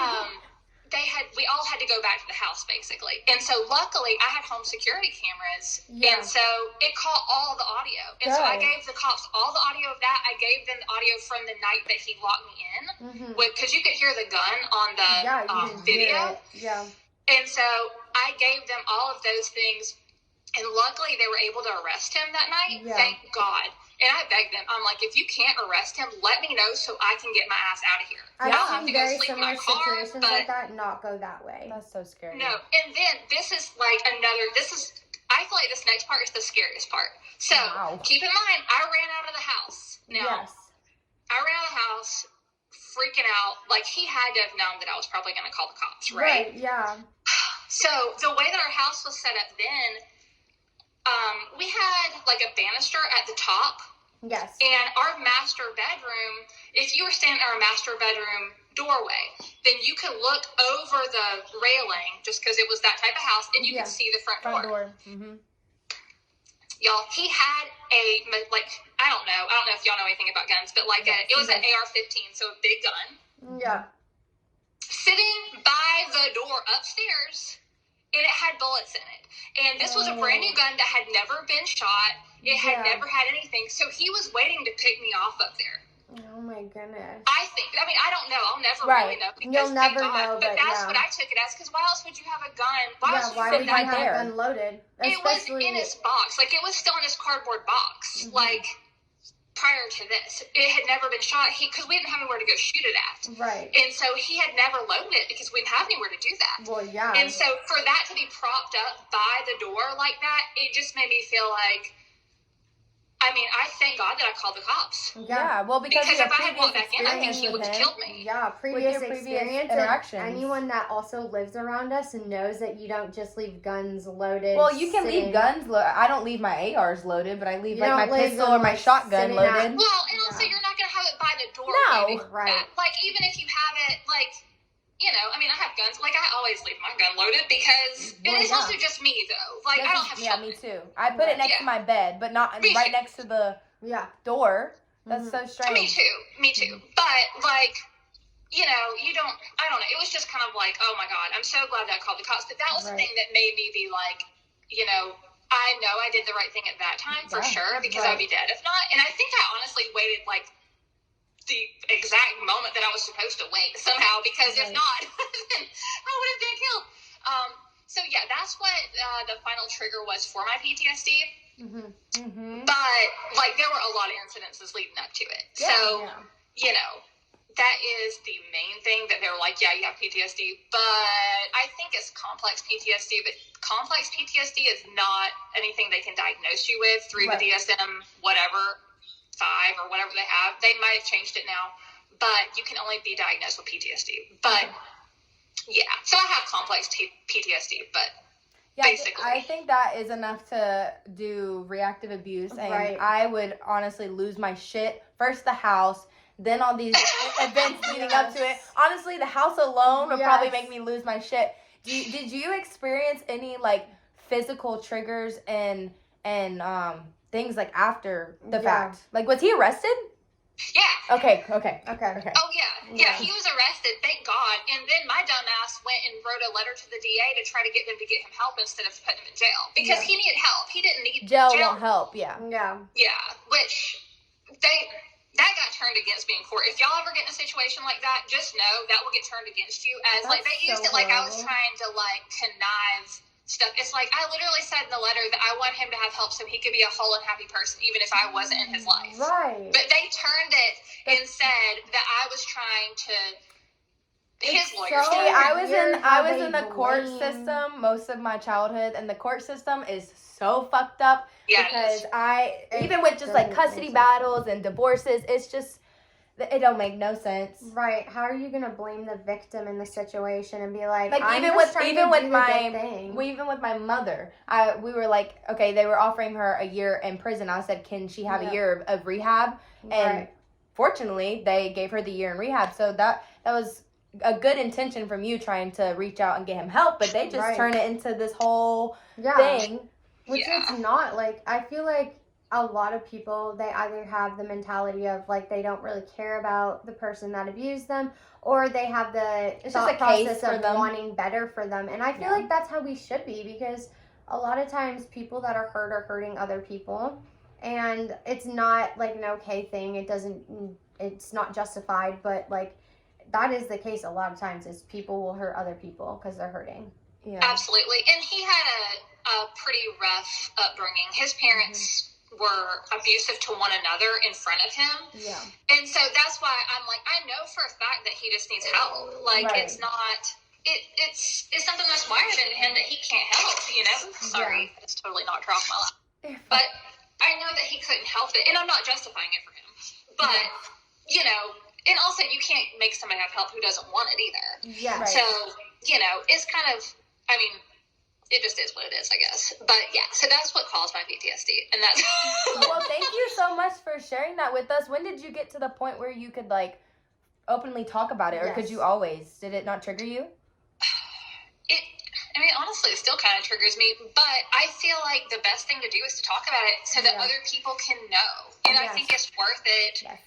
we all had to go back to the house, basically. And so, luckily, I had home security cameras. Yeah. And so, it caught all the audio. And so, I gave the cops all the audio of that. I gave them the audio from the night that he locked me in. Because you could hear the gun on the video. Yeah. And so, I gave them all of those things. And luckily, they were able to arrest him that night. Yeah. Thank God. And I begged them. I'm like, if you can't arrest him, let me know so I can get my ass out of here. I've seen very similar situations like that not go that way. That's so scary. No, and then this is I feel like this next part is the scariest part. So, keep in mind, I ran out of the house. Now, I ran out of the house, freaking out. He had to have known that I was probably going to call the cops, right? Yeah. So, the way that our house was set up then, we had a banister at the top. Yes. And our master bedroom, if you were standing at our master bedroom doorway, then you could look over the railing, just because it was that type of house, and you could see the front door. Y'all, he had I don't know if y'all know anything about guns, but it was an AR-15, so a big gun. Yeah. Sitting by the door upstairs, and it had bullets in it. And this was a brand new gun that had never been shot. It had never had anything. So he was waiting to pick me off up there. Oh my goodness. I mean, I don't know. I'll never really know. Because, you'll never know, but that's what I took it as. Because why else would you have a gun? Why would you have a gun loaded? It was in his box. Like, it was still in his cardboard box. Like, prior to this, it had never been shot. Because we didn't have anywhere to go shoot it at. Right. And so he had never loaded it because we didn't have anywhere to do that. Well, yeah. And so for that to be propped up by the door like that, it just made me feel like, I mean, I thank God that I called the cops. Yeah, well, because if I had walked back in, I think he would have killed me. Yeah, previous experience interactions. Anyone that also lives around us and knows that you don't just leave guns loaded. Well, you can leave guns. I don't leave my ARs loaded, but I leave my pistol or my shotgun loaded. Well, and also you're not gonna have it by the door. No, right? Like, even if you have it, like, you know, I mean, I have guns. Like, I always leave my gun loaded because it is also just me, though. Like, I don't have children. Me too. I put it next to my bed, but not right next to the door. That's so strange. Me too. But, like, you know, I don't know. It was just kind of like, oh my God, I'm so glad that I called the cops. But that was the thing that made me be like, you know I did the right thing at that time for sure because I'd be dead if not. And I think I honestly waited, like, the exact moment that I was supposed to wait somehow, because if not, then I would have been killed. So yeah, that's what the final trigger was for my PTSD. But like, there were a lot of incidences leading up to it. You know, that is the main thing that they're like, yeah, you have PTSD, but I think it's complex PTSD. But complex PTSD is not anything they can diagnose you with through the DSM whatever 5 or whatever they have. They might have changed it now, but you can only be diagnosed with PTSD. But yeah, so I have complex PTSD, but basically, I think that is enough to do reactive abuse, and I would honestly lose my shit. First the house, then all these events leading up to it. Honestly, the house alone would probably make me lose my shit. Did you experience any like physical triggers and things like after the fact? Like, was he arrested? Yeah. Okay. Oh yeah, he was arrested, thank God. And then my dumbass went and wrote a letter to the DA to try to get them to get him help instead of putting him in jail, because he needed help. He didn't need jail won't help. Yeah, which that got turned against me in court. If y'all ever get in a situation like that, just know that will get turned against you, as like they used it like I was trying to like connive stuff. It's like, I literally said in the letter that I want him to have help so he could be a whole and happy person even if I wasn't in his life. Right. But they turned it and said that I was trying to his lawyers. I was in the court system most of my childhood, and the court system is so fucked up because even with just like custody battles and divorces, it's just, it don't make no sense. Right. How are you gonna blame the victim in the situation and be like even with my mother, we were like, okay, they were offering her a year in prison. I said, can she have a year of rehab? And fortunately, they gave her the year in rehab. So that was a good intention from you trying to reach out and get him help, but they just turn it into this whole thing. Which it's not. Like, I feel like a lot of people, they either have the mentality of like they don't really care about the person that abused them, or they have the thought process of wanting better for them. And I feel like that's how we should be, because a lot of times people that are hurt are hurting other people, and it's not like an okay thing. It's not justified, but like that is the case a lot of times, is people will hurt other people because they're hurting. Yeah, absolutely. And he had a pretty rough upbringing. His parents were abusive to one another in front of him. Yeah. And so that's why I'm like, I know for a fact that he just needs help. Like, it's not, it's something that's wired into him that he can't help, you know? Sorry, I just totally knocked her off my lap. But I know that he couldn't help it, and I'm not justifying it for him. But, you know, and also you can't make somebody have help who doesn't want it either. Yeah. Right. So, you know, it's kind of, I mean, it just is what it is, I guess. But yeah, so that's what caused my PTSD. And that's Well, thank you so much for sharing that with us. When did you get to the point where you could like openly talk about it? Or could you always? Did it not trigger you? I mean, honestly, it still kind of triggers me, but I feel like the best thing to do is to talk about it so that other people can know. And I think it's worth it. Yes.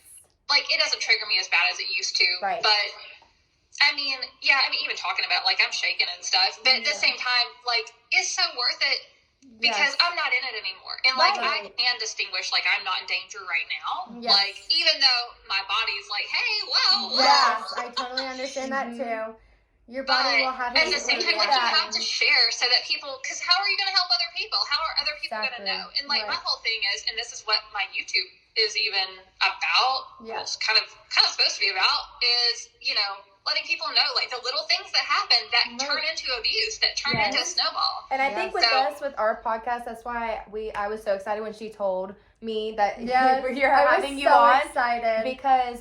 Like, it doesn't trigger me as bad as it used to. Right. But I mean, even talking about it, like, I'm shaking and stuff. But at the same time, like, it's so worth it because I'm not in it anymore. And, like, I can distinguish, like, I'm not in danger right now. Yes. Like, even though my body's like, hey, whoa. Yes, I totally understand that, too. Your body will have at the same time, like, you have to share so that people, because how are you going to help other people? How are other people going to know? And, like, my whole thing is, and this is what my YouTube is even about, well, it's kind of supposed to be about, is, you know, letting people know, like, the little things that happen that turn into abuse, that turn into a snowball. And I think with us, with our podcast, that's why I was so excited when she told me that we're here having you on. Excited. Because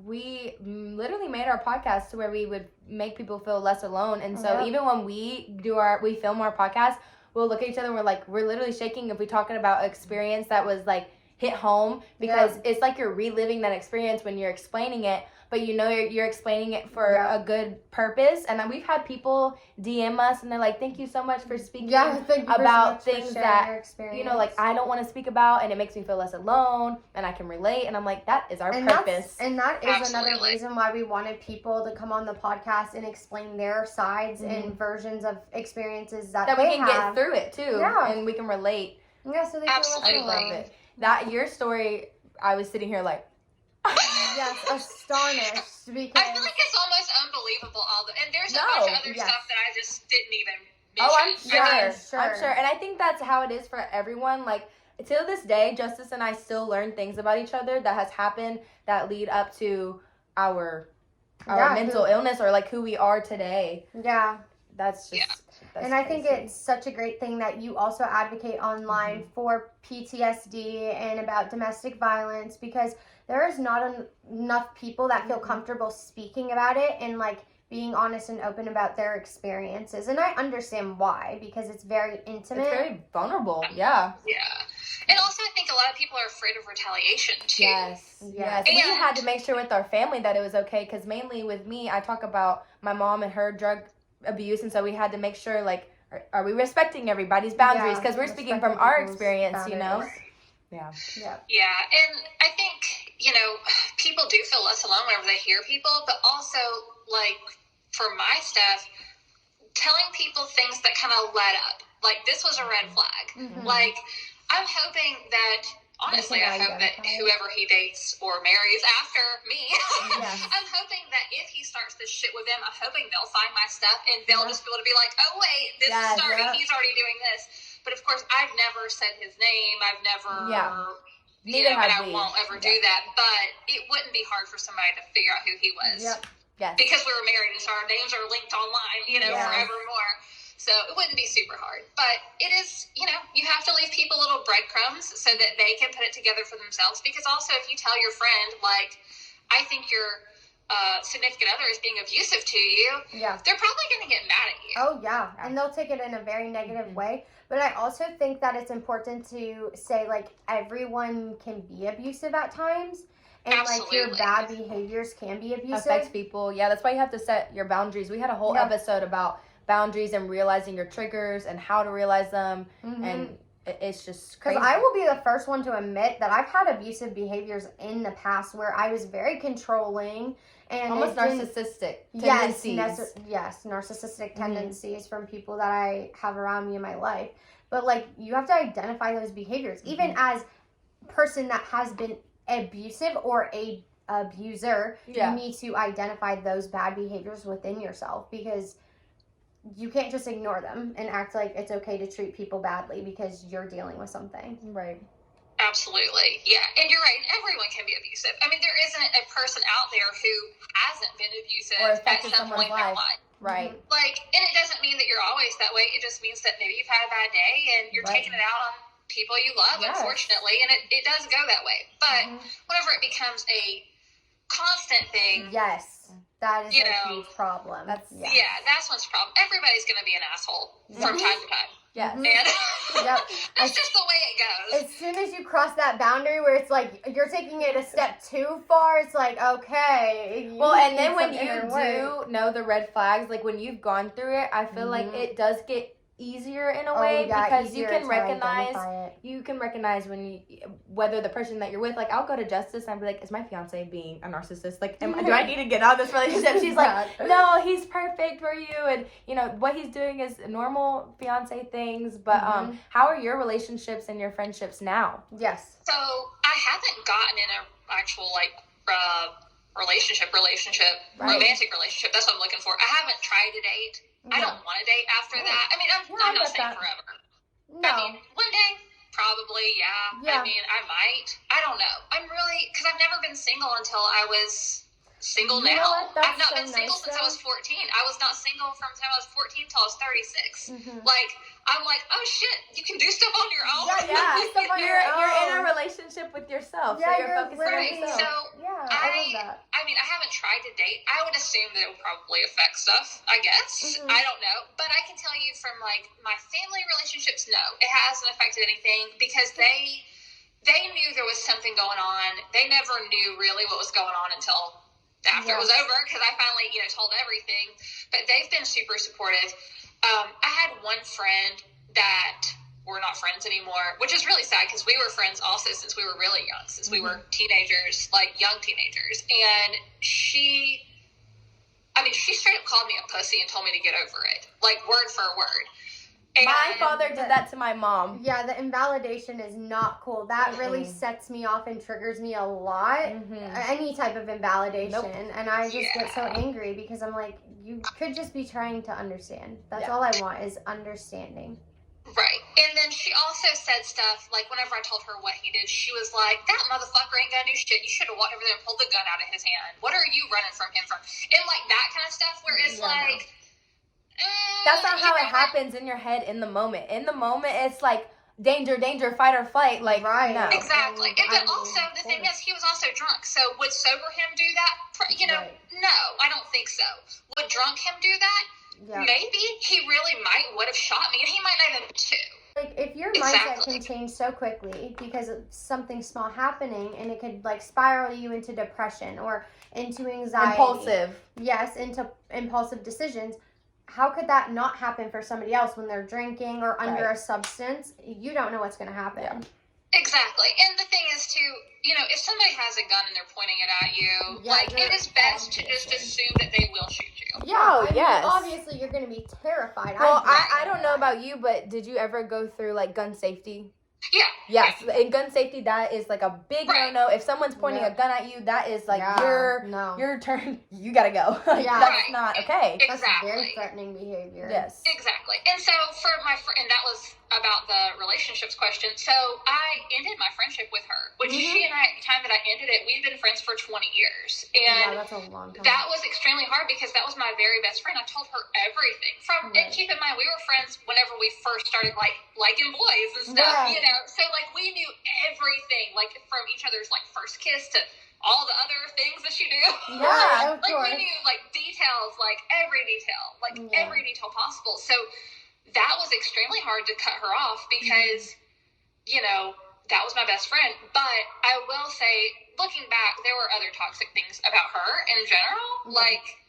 we literally made our podcast to where we would make people feel less alone. And so even when we film our podcast, we'll look at each other and we're literally shaking if we're talking about experience that was like hit home, because it's like you're reliving that experience when you're explaining it. But you know you're explaining it for a good purpose. And then we've had people DM us and they're like, thank you so much for speaking about things that, you know, like I don't want to speak about, and it makes me feel less alone and I can relate. And I'm like, that is our purpose. That is another reason why we wanted people to come on the podcast and explain their sides and versions of experiences that we can get through it too. Yeah. And we can relate. Yeah, so they feel less alone. That, your story, I was sitting here like, yes, astonished, because I feel like it's almost unbelievable. And there's a bunch of other stuff that I just didn't even mention. I'm sure. And I think that's how it is for everyone. Like, till this day, Justice and I still learn things about each other that has happened that lead up to our mental illness, or like who we are today. Yeah. That's just... That's and I think it's such a great thing that you also advocate online for PTSD and about domestic violence, because there is not enough people that feel comfortable speaking about it and like being honest and open about their experiences. And I understand why, because it's very intimate. It's very vulnerable. Yeah. Yeah. And also, I think a lot of people are afraid of retaliation too. Yes. We had to make sure with our family that it was okay, because mainly with me, I talk about my mom and her drug abuse, and so we had to make sure, like, are we respecting everybody's boundaries, because we're speaking from our experience, you know. And I think, you know, people do feel less alone whenever they hear people, but also, like, for my stuff, telling people things that kind of led up, like, this was a red flag. Like, I'm hoping that, honestly, I hope that whoever he dates or marries after me, I'm hoping that if he starts this shit with them, I'm hoping they'll find my stuff and they'll just be able to be like, oh, wait, this is starting. He's already doing this. But, of course, I've never said his name. I've never, you know, and I won't ever do that. But it wouldn't be hard for somebody to figure out who he was. Because we were married, and so our names are linked online, you know, forevermore. So it wouldn't be super hard. But it is, you know, you have to leave people little breadcrumbs so that they can put it together for themselves. Because also, if you tell your friend, like, I think your significant other is being abusive to you, they're probably going to get mad at you. Oh, yeah. And they'll take it in a very negative way. But I also think that it's important to say, like, everyone can be abusive at times. And, like, your bad behaviors can be abusive. Affects people. Yeah, that's why you have to set your boundaries. We had a whole episode about boundaries and realizing your triggers and how to realize them. And it's just crazy. Because I will be the first one to admit that I've had abusive behaviors in the past where I was very controlling. And almost narcissistic tendencies. Yes, narcissistic tendencies from people that I have around me in my life. But, like, you have to identify those behaviors. Even as a person that has been abusive or a abuser, you need to identify those bad behaviors within yourself, because you can't just ignore them and act like it's okay to treat people badly because you're dealing with something. Right. Absolutely. Yeah. And you're right. Everyone can be abusive. I mean, there isn't a person out there who hasn't been abusive or at some point in their life. Right. Like, and it doesn't mean that you're always that way. It just means that maybe you've had a bad day and you're taking it out on people you love, unfortunately. And it does go that way. But whenever it becomes a constant thing. That is a huge problem. That's what's the problem. Everybody's going to be an asshole from time to time. And that's just the way it goes. As soon as you cross that boundary where it's like you're taking it a step too far, it's like, okay. Well, and then when you do know the red flags, like when you've gone through it, I feel like it does get easier in a way because you can recognize when whether the person that you're with, like, I'll go to Justice and I'll be like, is my fiance being a narcissist? Like, do I need to get out of this relationship? She's like, no, he's perfect for you, and you know what he's doing is normal fiance things. But how are your relationships and your friendships now? Yes. So I haven't gotten in an actual relationship, romantic relationship. That's what I'm looking for. I haven't tried to date. I don't want to date after that. I mean, I'm not saying forever. No. I mean, one day, probably, yeah. I mean, I might. I don't know. I'm really, because I've never been single until I was single now. I've not been single since I was 14. I was not single from the time I was 14 till I was 36. Like, I'm like, oh shit, you can do stuff on your own. You're in a relationship with yourself, so you're focusing on yourself. So I love that. I mean, I haven't tried to date. I would assume that it would probably affect stuff, I guess. I don't know. But I can tell you from, like, my family relationships, no, it hasn't affected anything because they knew there was something going on. They never knew really what was going on until after it was over, because I finally, told everything. But they've been super supportive. I had one friend that we're not friends anymore, which is really sad because we were friends also since we were really young, since we were teenagers, like young teenagers. And she straight up called me a pussy and told me to get over it, like word for word. And my father did that to my mom. Yeah, the invalidation is not cool. That really sets me off and triggers me a lot. Any type of invalidation. And I just get so angry because I'm like, you could just be trying to understand. That's all I want is understanding. Right. And then she also said stuff, like, whenever I told her what he did, she was like, that motherfucker ain't gonna do shit. You should have walked over there and pulled the gun out of his hand. What are you running from him from? And, like, that kind of stuff where it's like... That's not how it happens in your head in the moment. In the moment, it's like danger, fight or flight. Like, no. Exactly. But also, the thing is, he was also drunk. So would sober him do that? No, I don't think so. Would drunk him do that? Yeah. Maybe. He really would have shot me, and he might not even too. Like, if your mindset can change so quickly because of something small happening, and it could, like, spiral you into depression or into anxiety. Impulsive. Yes, into impulsive decisions. How could that not happen for somebody else when they're drinking or under a substance? You don't know what's going to happen. Yeah. Exactly. And the thing is, too, if somebody has a gun and they're pointing it at you, it is best to just assume that they will shoot you. Yeah, I mean, obviously you're going to be terrified. Well, I don't know about you, but did you ever go through, like, gun safety? Yeah. Yes, in gun safety, that is like a big no-no. If someone's pointing a gun at you, that is like your turn. You gotta go. That's not okay. Exactly. That's very threatening behavior. Yes. Exactly. And so for my friend, that was about the relationships question. So I ended my friendship with her, which she and I, at the time that I ended it, we've been friends for 20 years. And that's a long time. That was extremely hard because that was my very best friend. I told her everything. And keep in mind, we were friends whenever we first started, like, liking boys and stuff, So, like, we knew everything, like, from each other's, like, first kiss to all the other things that you do. Yeah, of like, course. we knew, like, details, like, every detail possible. So that was extremely hard to cut her off because, that was my best friend. But I will say, looking back, there were other toxic things about her in general, like,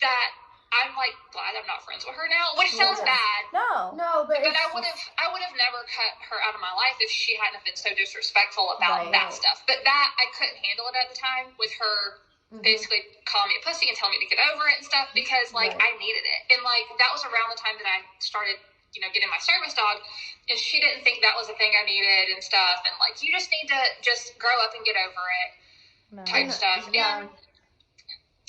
that I'm, like, glad I'm not friends with her now, which sounds bad. No, but I would have never cut her out of my life if she hadn't been so disrespectful about that stuff. But that, I couldn't handle it at the time with her basically calling me a pussy and telling me to get over it and stuff because, like, I needed it. And, like, that was around the time that I started, getting my service dog, and she didn't think that was a thing I needed and stuff. And, like, you just need to just grow up and get over it type stuff. And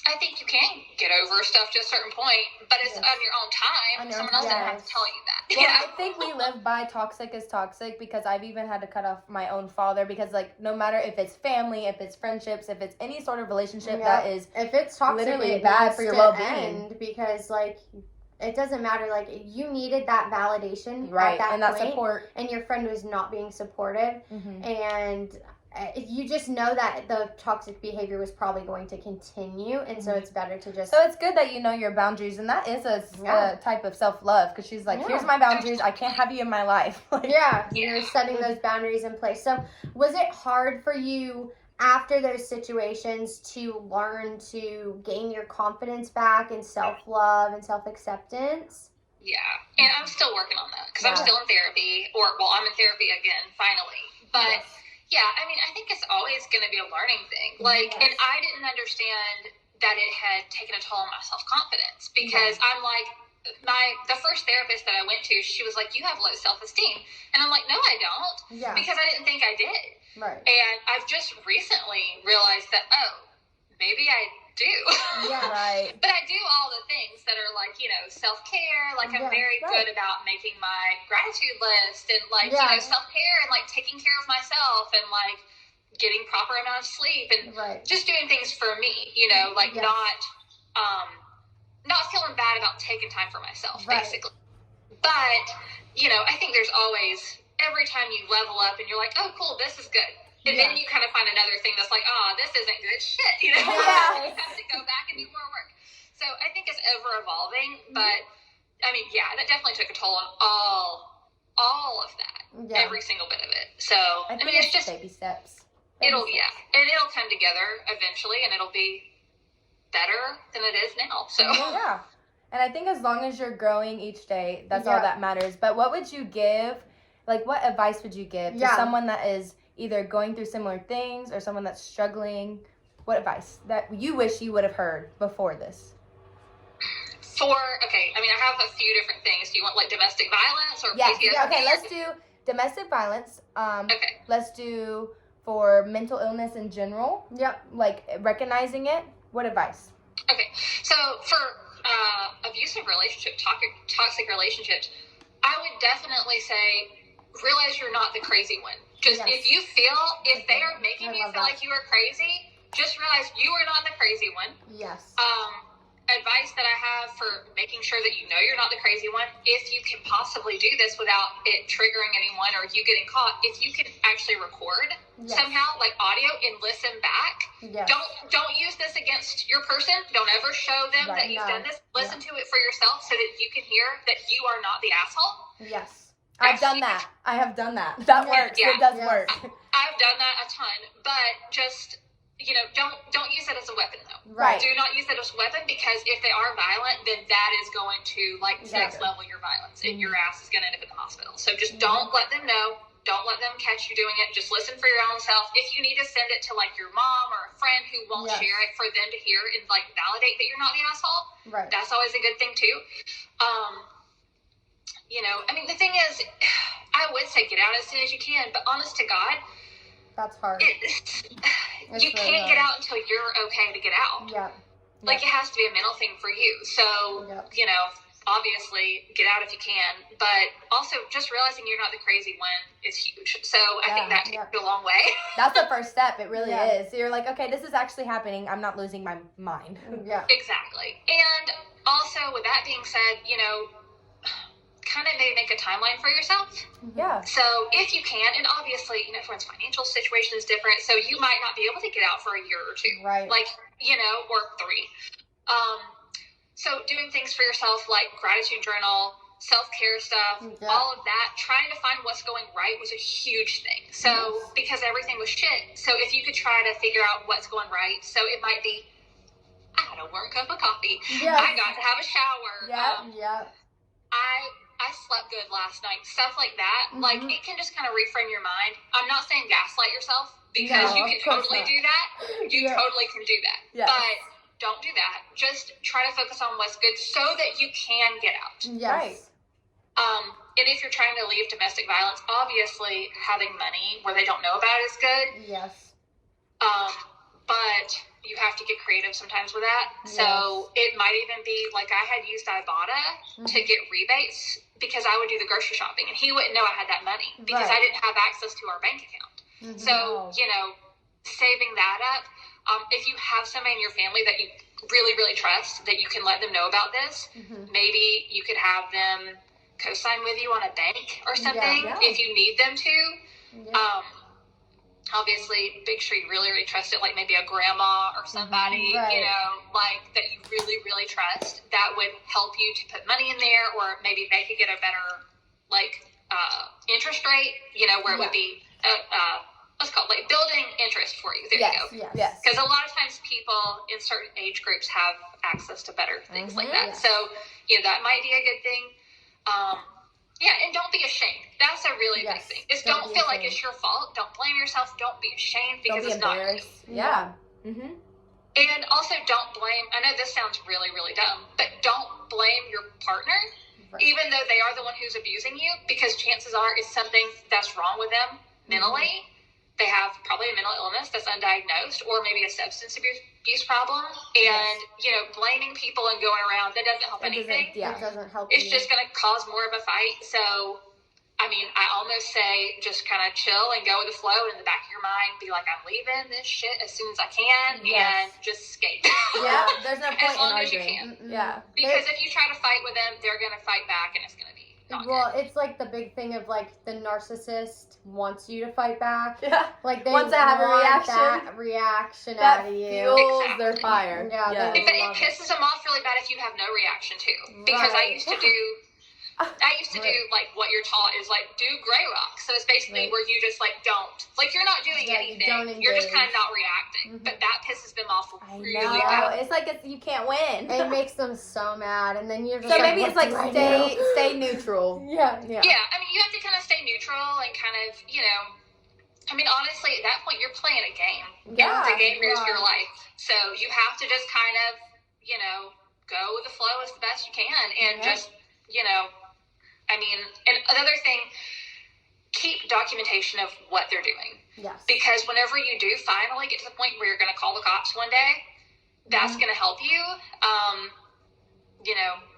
I think you can get over stuff to a certain point, but it's on your own time. Someone else doesn't have to tell you that. Well, I think we live by toxic is toxic because I've even had to cut off my own father because, like, no matter if it's family, if it's friendships, if it's any sort of relationship that is if it's toxic, literally bad for your well-being. Because, like, it doesn't matter. Like, you needed that validation at that and that point, support, and your friend was not being supportive, and you just know that the toxic behavior was probably going to continue, and so it's better to just... So it's good that you know your boundaries, and that is a type of self-love, because she's like, here's my boundaries, I can't have you in my life. You're setting those boundaries in place. So was it hard for you after those situations to learn to gain your confidence back and self-love and self-acceptance? Yeah. And I'm still working on that because I'm still in therapy, I'm in therapy again, finally. But yeah, I mean, I think it's always going to be a learning thing. Like, and I didn't understand that it had taken a toll on my self-confidence because I'm like, the first therapist that I went to, she was like, you have low self-esteem. And I'm like, no, I don't. Yeah. Because I didn't think I did. Right. And I've just recently realized that, maybe I do. Yeah, right. But I do all the things that are like, self-care. Like, I'm very good about making my gratitude list and like, self-care and like taking care of myself and like getting proper amount of sleep and just doing things for me, like not feeling bad about taking time for myself, basically. But, I think there's always, every time you level up and you're like, oh, cool, this is good. And then you kind of find another thing that's like, this isn't good shit, you have to go back and do more work. So I think it's ever evolving, but I mean, that definitely took a toll on all of that, every single bit of it. So I mean, it's just baby steps. It'll come together eventually, and it'll be better than it is now. So and I think as long as you're growing each day, that's all that matters. But what would you give? Like, what advice would you give to someone that is either going through similar things or someone that's struggling? What advice that you wish you would have heard before this? I have a few different things. Do you want like domestic violence or PTSD? Yeah, okay, let's do domestic violence. Let's do for mental illness in general. Yep. Like recognizing it. What advice? Okay, so for abusive relationships, toxic relationships, I would definitely say realize you're not the crazy one. Just if they are making you feel like you are crazy, just realize you are not the crazy one. Yes. Advice that I have for making sure that you know you're not the crazy one, if you can possibly do this without it triggering anyone or you getting caught, if you can actually record somehow, like audio, and listen back. Yes. Don't use this against your person. Don't ever show them that you've done this. Listen to it for yourself so that you can hear that you are not the asshole. Yes. I've done that. I have done that. That works. It does work. I've done that a ton, but just, don't use it as a weapon though. Right. Do not use it as a weapon because if they are violent, then that is going to next level your violence and your ass is going to end up in the hospital. So just don't let them know. Don't let them catch you doing it. Just listen for your own self. If you need to send it to like your mom or a friend who won't share it for them to hear and like validate that you're not the asshole, that's always a good thing too. I mean, the thing is, I would say get out as soon as you can, but honest to God, that's hard. You can't get out until you're okay to get out. Yeah. Like, it has to be a mental thing for you. So, obviously, get out if you can, but also just realizing you're not the crazy one is huge. So, I think that takes you a long way. That's the first step. It really is. So you're like, okay, this is actually happening. I'm not losing my mind. Yeah. Exactly. And also, with that being said, kind of maybe make a timeline for yourself. Yeah. So if you can, and obviously, everyone's financial situation is different, so you might not be able to get out for a year or two. Right. Like, or 3. So doing things for yourself like gratitude journal, self-care stuff, all of that, trying to find what's going right was a huge thing. So because everything was shit. So if you could try to figure out what's going right, so it might be, I had a warm cup of coffee. Yes. I got to have a shower. I slept good last night. Stuff like that. Mm-hmm. Like, it can just kind of reframe your mind. I'm not saying gaslight yourself because you can totally do that. You totally can do that. Yes. But don't do that. Just try to focus on what's good so that you can get out. Yes. Right. And if you're trying to leave domestic violence, obviously having money where they don't know about it is good. Yes. But you have to get creative sometimes with that. Yes. So it might even be like I had used Ibotta to get rebates because I would do the grocery shopping and he wouldn't know I had that money because I didn't have access to our bank account. Mm-hmm. So, saving that up. If you have somebody in your family that you really, really trust that you can let them know about this, maybe you could have them co-sign with you on a bank or something if you need them to. Yeah. Obviously, make sure you really, really trust it, like maybe a grandma or somebody, like that you really, really trust. That would help you to put money in there, or maybe they could get a better, interest rate, where it would be, let's call it, like, building interest for you. There you go. Yes. Because a lot of times people in certain age groups have access to better things like that. Yeah. So, that might be a good thing. Yeah, and don't be ashamed. That's a really big thing. Is don't feel like it's your fault. Don't blame yourself. Don't be ashamed because it's not you. Yeah. Mm-hmm. And also don't blame, I know this sounds really, really dumb, but don't blame your partner, even though they are the one who's abusing you, because chances are it's something that's wrong with them mentally. They have probably a mental illness that's undiagnosed, or maybe a substance abuse problem. And, blaming people and going around, that doesn't help anything. It doesn't help. It's just going to cause more of a fight. So, I almost say just kind of chill and go with the flow. And in the back of your mind, be like, I'm leaving this shit as soon as I can and just skate. Yeah, there's no point as long in as you arguing. can. Yeah. Because if you try to fight with them, they're going to fight back and it's going to be not good. It's like the big thing of like the narcissist wants you to fight back. Yeah. Like they wants to have a reaction. That reaction that out of you. fuels their fire. Yeah. But it pisses them off really bad if you have no reaction too. Because I used to do like what you're taught is like do gray rock. So it's basically where you just like don't. Like you're not doing anything. You're just kind of not reacting. But that pisses them off really bad. It's like you can't win. It makes them so mad, and then you're just so maybe it's like stay neutral. Yeah. You have to kind of stay neutral and kind of honestly, at that point you're playing a game. Yeah. The game is your life. So you have to just kind of go with the flow as the best you can, and just and another thing, keep documentation of what they're doing. Yes. Because whenever you do finally get to the point where you're going to call the cops one day, that's going to help you.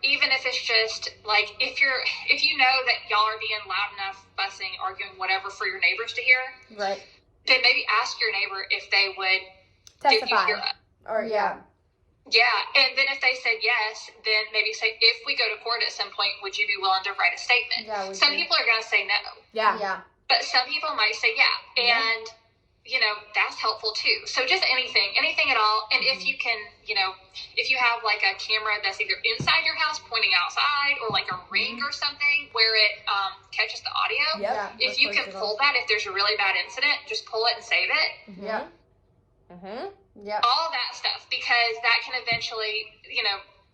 Even if it's just like, if you know that y'all are being loud enough, fussing, arguing, whatever, for your neighbors to hear, right? Then maybe ask your neighbor if they would testify. Yeah, and then if they said yes, then maybe say, if we go to court at some point, would you be willing to write a statement? Yeah, some people are going to say no. Yeah. But some people might say yeah. And, that's helpful too. So just anything at all. And if you can, if you have like a camera that's either inside your house pointing outside, or like a ring or something where it catches the audio, if you can pull that, if there's a really bad incident, just pull it and save it. Yeah. Mm-hmm. All that stuff, because that can eventually,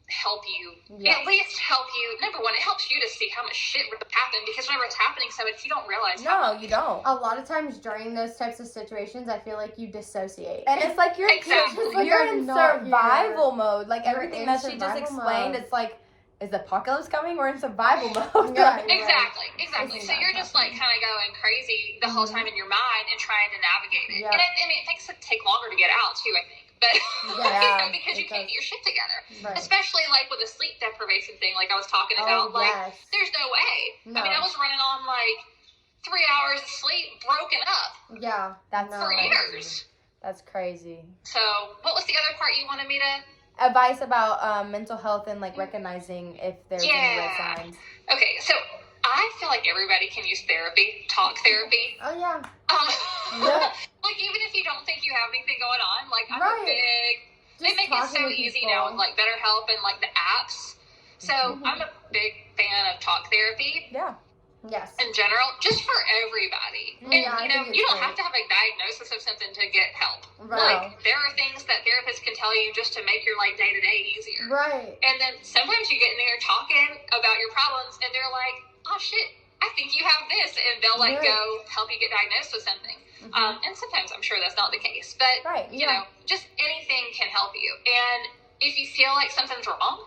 help you. At least help you. Number one, it helps you to see how much shit would happen, because whenever it's happening so much, you don't realize. No, you don't. A lot of times during those types of situations, I feel like you dissociate, and it's like you're in survival mode. Like everything that she just explained, it's like, is the apocalypse coming? We're in survival mode. Exactly. So you're just like kind of going crazy the whole time in your mind and trying to navigate it. And it take longer to get out too, I think. But because you can't get your shit together, especially like with the sleep deprivation thing, like I was talking about. There's no way. No. I was running on like 3 hours of sleep, broken up. Yeah, that's for years. That's crazy. So, what was the other part you wanted me to? Advice about mental health and like recognizing if there's any red signs. Okay, so I feel like everybody can use therapy, talk therapy. Oh yeah. Like even if you don't think you have anything going on, like I'm a big. They make it so easy now with like BetterHelp and like the apps. So I'm a big fan of talk therapy. Yeah. Yes. In general, just for everybody. And you don't have to have a diagnosis of something to get help. Right. Like there are things that therapists can tell you just to make your like day-to-day easier. Right. And then sometimes you get in there talking about your problems and they're like, oh shit, I think you have this, and they'll like go help you get diagnosed with something. And sometimes I'm sure that's not the case, but you know, just anything can help you. And if you feel like something's wrong,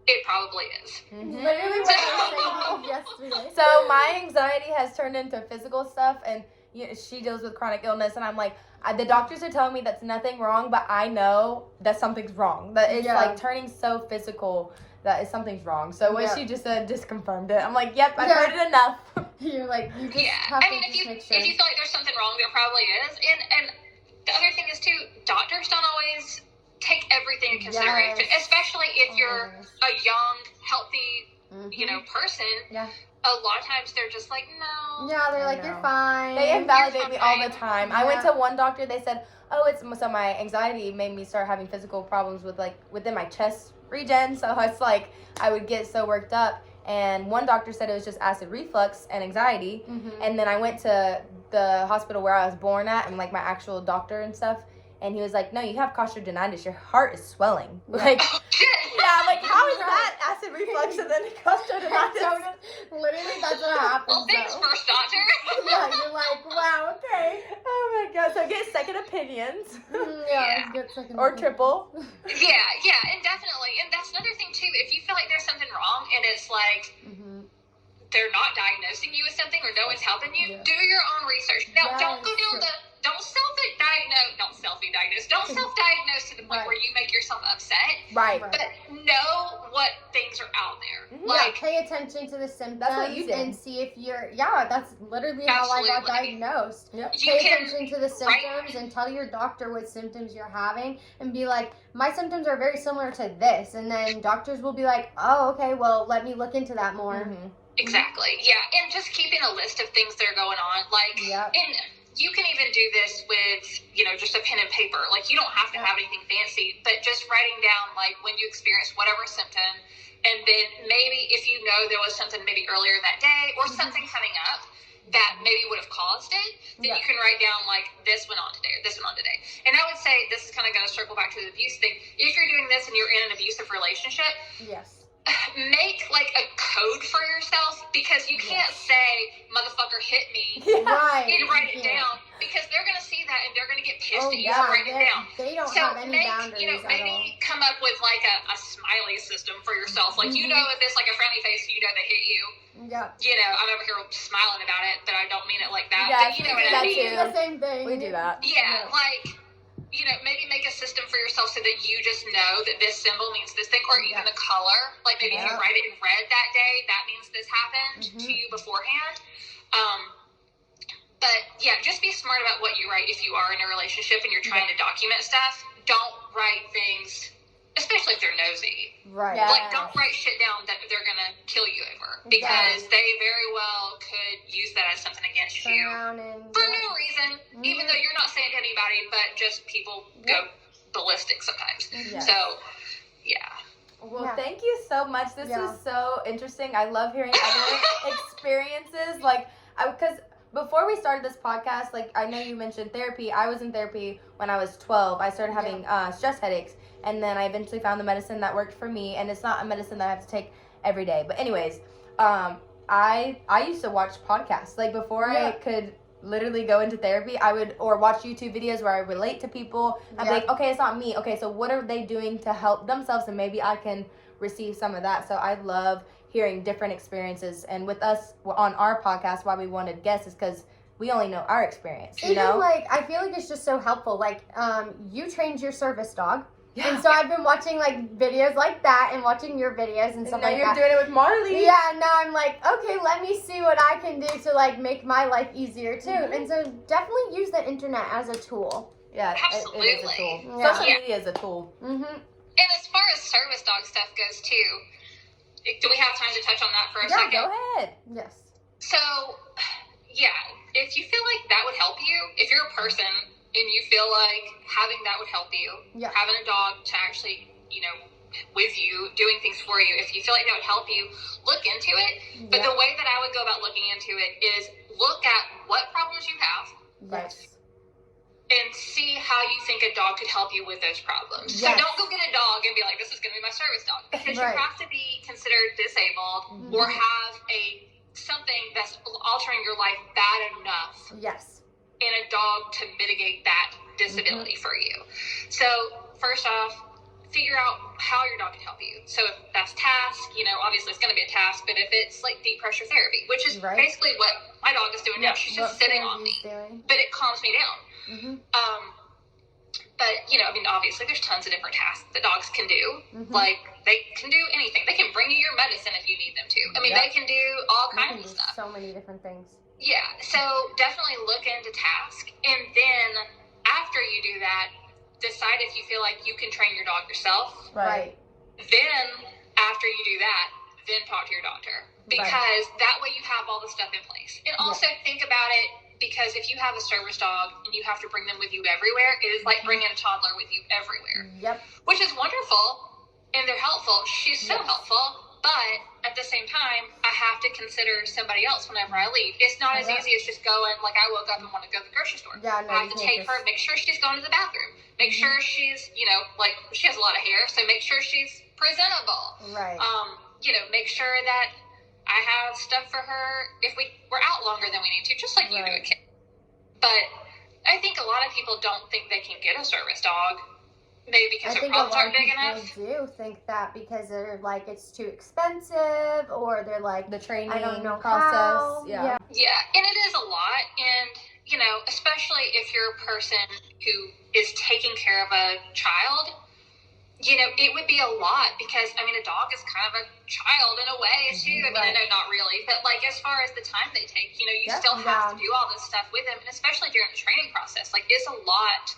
it probably is. Literally what I was saying yesterday. So my anxiety has turned into physical stuff, and she deals with chronic illness, and I'm like, the doctors are telling me that's nothing wrong, but I know that something's wrong. That it's like turning so physical that something's wrong. So what she just said just confirmed it. I'm like, yep, I've heard it enough. You're like, you just have to if you make sure. If you feel like there's something wrong, there probably is. And the other thing is too, doctors don't always take everything into consideration, especially if you're a young, healthy, person. Yeah. A lot of times they're just like, no. Yeah, they're like, you're fine. They invalidate me all the time. I went to one doctor, they said, so my anxiety made me start having physical problems with like within my chest region. So it's like I would get so worked up. And one doctor said it was just acid reflux and anxiety. And then I went to the hospital where I was born at, and like my actual doctor and stuff. And he was like, no, you have costogenesis. Your heart is swelling. Like, Yeah, like how is that acid reflux and then gastroenteritis? Literally, that's what happens. Well, thanks, first doctor. Yeah, you're like, wow, okay. Oh my god! So get second opinions. Yeah. Get second Or opinion. triple. Yeah, and definitely. And that's another thing too. If you feel like there's something wrong and it's like they're not diagnosing you with something or no one's helping you, do your own research. Now, don't go down don't self-diagnose to the point where you make yourself upset. Right. But know what things are out there. Like, pay attention to the symptoms and see if you're, that's literally how I got diagnosed. Yep. Pay attention to the symptoms and tell your doctor what symptoms you're having and be like, my symptoms are very similar to this. And then doctors will be like, oh, okay, well, let me look into that more. Exactly. Yeah. And just keeping a list of things that are going on. Like, and you can even do this with, just a pen and paper. Like, you don't have to have anything fancy, but just writing down, like, when you experience whatever symptom, and then maybe if you know there was something maybe earlier that day or something coming up that maybe would have caused it, then you can write down, like, this went on today or this went on today. And I would say this is kind of going to circle back to the abuse thing. If you're doing this and you're in an abusive relationship, make like a code for yourself, because you can't say motherfucker hit me and write it down, because they're gonna see that and they're gonna get pissed at you for writing it down. They don't have any boundaries maybe come up with like a smiley system for yourself, like if it's like a friendly face, they hit you. I'm over here smiling about it, but I don't mean it like that. But you know what I mean. We do the same thing. We do that. Like, maybe make a system for yourself so that you just know that this symbol means this thing, or even the color. Like, maybe if you write it in red that day, that means this happened to you beforehand. But just be smart about what you write if you are in a relationship and you're trying to document stuff. Don't write things, especially if they're nosy. Like, don't write shit down that they're gonna kill you over, because they very well could use that as something against you for no reason, even though you're not saying to anybody, but just people go ballistic sometimes. So, Well, thank you so much. This is so interesting. I love hearing other experiences. Like, because before we started this podcast, like, I know you mentioned therapy. I was in therapy when I was 12. I started having stress headaches. And then I eventually found the medicine that worked for me. And it's not a medicine that I have to take every day. But anyways, I used to watch podcasts. Like, before I could literally go into therapy, I would, or watch YouTube videos where I relate to people. I'd be like, okay, it's not me. Okay, so what are they doing to help themselves? And maybe I can receive some of that. So I love hearing different experiences. And with us on our podcast, why we wanted guests is because we only know our experience, you know? Like, I feel like it's just so helpful. Like, you trained your service dog. And so I've been watching, like, videos like that and watching your videos and stuff like that. Now you're doing it with Marley. Yeah, now I'm like, okay, let me see what I can do to, like, make my life easier, too. And so definitely use the internet as a tool. Yeah, absolutely. It is a tool. Social media is a tool. And as far as service dog stuff goes, too, do we have time to touch on that for a second? Yeah, go ahead. Yes. So, if you feel like that would help you, if you're a person and you feel like having that would help you, having a dog to actually, with you, doing things for you, if you feel like that would help you, look into it. But the way that I would go about looking into it is look at what problems you have. And see how you think a dog could help you with those problems. So don't go get a dog and be like, this is going to be my service dog. Because you have to be considered disabled or have something that's altering your life bad enough. And a dog to mitigate that disability for you. So first off, figure out how your dog can help you. So if that's task, obviously it's going to be a task, but if it's like deep pressure therapy, which is basically what my dog is doing now, she's just sitting on me, but it calms me down. But, obviously there's tons of different tasks that dogs can do. Like, they can do anything. They can bring you your medicine if you need them to. They can do all kinds of stuff. So many different things. Yeah, so definitely look into task, and then after you do that, decide if you feel like you can train your dog yourself. Then, after you do that, then talk to your doctor, because that way you have all the stuff in place. And also think about it, because if you have a service dog and you have to bring them with you everywhere, it is like bringing a toddler with you everywhere. Which is wonderful, and they're helpful. She's so helpful. But at the same time, I have to consider somebody else whenever I leave. It's not as easy as just going, like, I woke up and want to go to the grocery store. I have to take her, make sure she's going to the bathroom. Make sure she's, like, she has a lot of hair, so make sure she's presentable. Right. Make sure that I have stuff for her if we're out longer than we need to, just like you do a kid. But I think a lot of people don't think they can get a service dog. Maybe because their problems aren't big enough. I do think that because they're like it's too expensive, or they're like the training I don't know process. How. Yeah, and it is a lot, and especially if you're a person who is taking care of a child, it would be a lot because a dog is kind of a child in a way too. I know not really, but like as far as the time they take, you still have to do all this stuff with them, and especially during the training process, like it's a lot.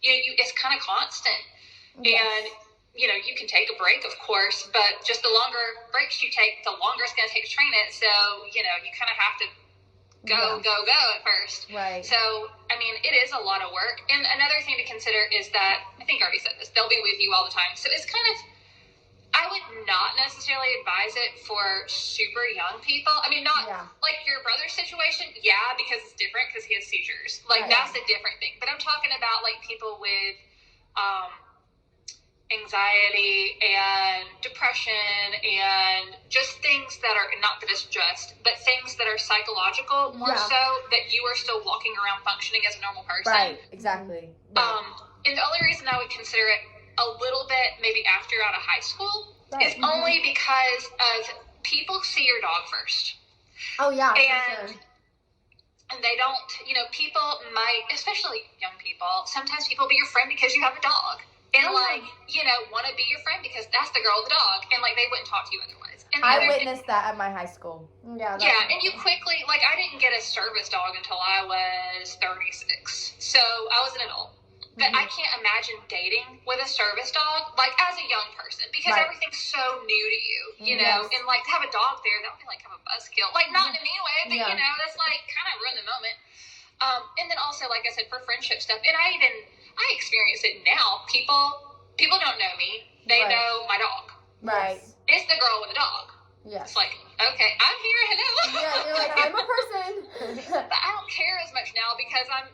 It's kind of constant. Yes. And, you can take a break, of course, but just the longer breaks you take, the longer it's going to take to train it. So, you kind of have to go at first. Right. So, it is a lot of work. And another thing to consider is that, I think I already said this, they'll be with you all the time. So it's kind of, I would not necessarily advise it for super young people. Not like your brother's situation. Yeah, because it's different because he has seizures. Like, that's a different thing. But I'm talking about, like, people with anxiety and depression and just things that are, not that it's just, but things that are psychological more so, that you are still walking around functioning as a normal person. Right, exactly. And the only reason I would consider it a little bit maybe after you're out of high school is only because of people see your dog first. Oh, yeah, and, for sure. And they don't, people might, especially young people, sometimes people be your friend because you have a dog. And, want to be your friend because that's the girl with the dog. And, they wouldn't talk to you otherwise. And I witnessed that at my high school. Yeah, and you quickly, I didn't get a service dog until I was 36. So, I was an adult. But I can't imagine dating with a service dog, as a young person, because everything's so new to you, know? And, to have a dog there, that would be kind of a buzzkill. Not in a mean way, but, that's, kind of ruin the moment. And then also, like I said, for friendship stuff, and I experience it now. People don't know me. They know my dog. Right. It's the girl with the dog. Yes. It's okay, I'm here, hello. Yeah, you're I'm a person. But I don't care as much now because I'm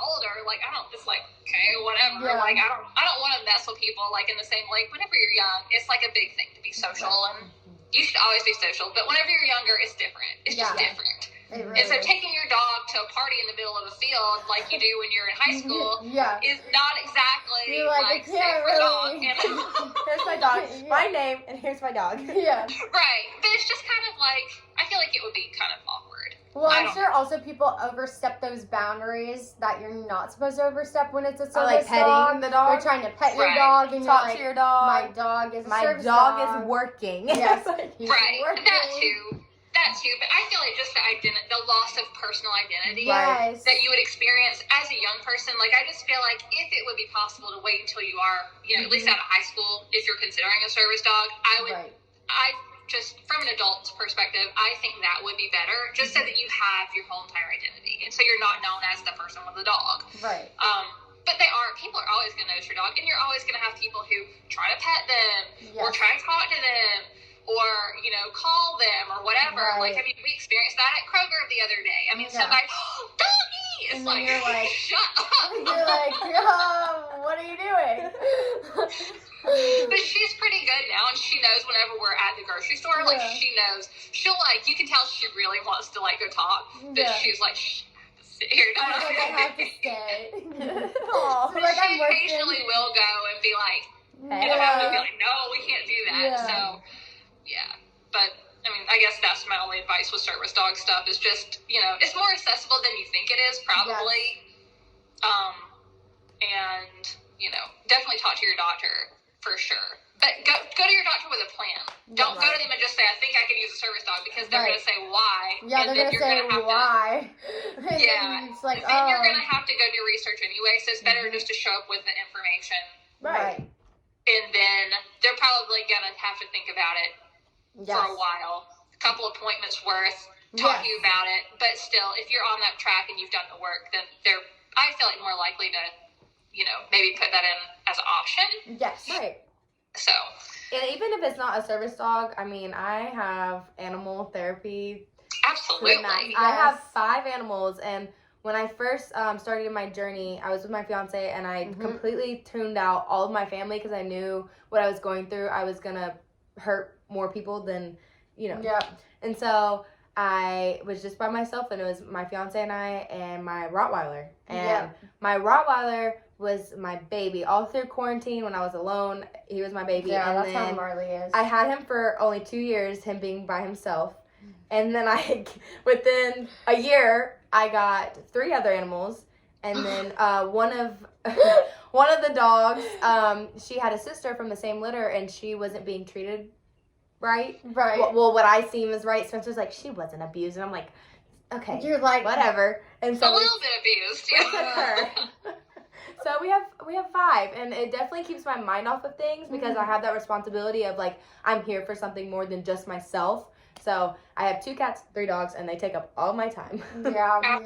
older. I don't just okay, whatever. Yeah. I don't want to mess with people in the same whenever you're young, it's a big thing to be social, and you should always be social. But whenever you're younger, it's different. It's just different. Really and so taking your dog to a party in the middle of a field like you do when you're in high school is not exactly you're safe for a dog. Here's my dog. My name, and here's my dog. Yeah. Right. But it's just kind of I feel like it would be kind of awkward. Well, I'm sure also people overstep those boundaries that you're not supposed to overstep when it's a service petting dog. the dog. Or trying to pet your dog and talk to your dog. My dog is a service dog. dog. Is working. Yes. Right. Working. That too, but I feel just the loss of personal identity that you would experience as a young person. I just feel if it would be possible to wait until you are, at least out of high school, if you're considering a service dog, I just, from an adult's perspective, I think that would be better, just so that you have your whole entire identity, and so you're not known as the person with the dog. Right. But people are always going to notice your dog, and you're always going to have people who try to pet them or try to talk to them. Or, call them or whatever. Right. We experienced that at Kroger the other day. Somebody, doggy! It's you're shut up. You're what are you doing? But she's pretty good now, and she knows whenever we're at the grocery store, she knows. She'll, you can tell she really wants to, go talk. But she's shh. Sit here. I have to stay. Aww. So, she occasionally will go and be hey. I have to be no, we can't do that. Yeah. So, yeah, but I guess that's my only advice with service dog stuff is just, it's more accessible than you think it is, probably. Yes. And, definitely talk to your doctor for sure. But go to your doctor with a plan. Don't go to them and just say, I think I could use a service dog, because they're going to say why. Yeah, they're going to say why. Yeah. It's then you're going to have to go do research anyway, so it's better just to show up with the information. Right. And then they're probably going to have to think about it for a while. A couple appointments worth, talk to you about it. But still, if you're on that track and you've done the work, then I feel more likely to, maybe put that in as an option. Yes. Right. So. And even if it's not a service dog, I have animal therapy. Absolutely. I have 5 animals, and when I first started my journey, I was with my fiance, and I completely tuned out all of my family because I knew what I was going through. I was going to hurt more people than, Yeah. And so I was just by myself, and it was my fiance and I and my Rottweiler. And my Rottweiler was my baby. All through quarantine when I was alone, he was my baby. Yeah, and that's then how Marley is. I had him for only 2 years, him being by himself. And then within a year, I got 3 other animals. And then one of the dogs, she had a sister from the same litter, and she wasn't being treated right. Right. Well, what I seen was right. Spencer's like, she wasn't abused. And I'm like, okay. You're like, whatever. And so a little bit abused. we took her. So we have 5, and it definitely keeps my mind off of things because I have that responsibility of like, I'm here for something more than just myself. So I have 2 cats, 3 dogs, and they take up all my time. Yeah,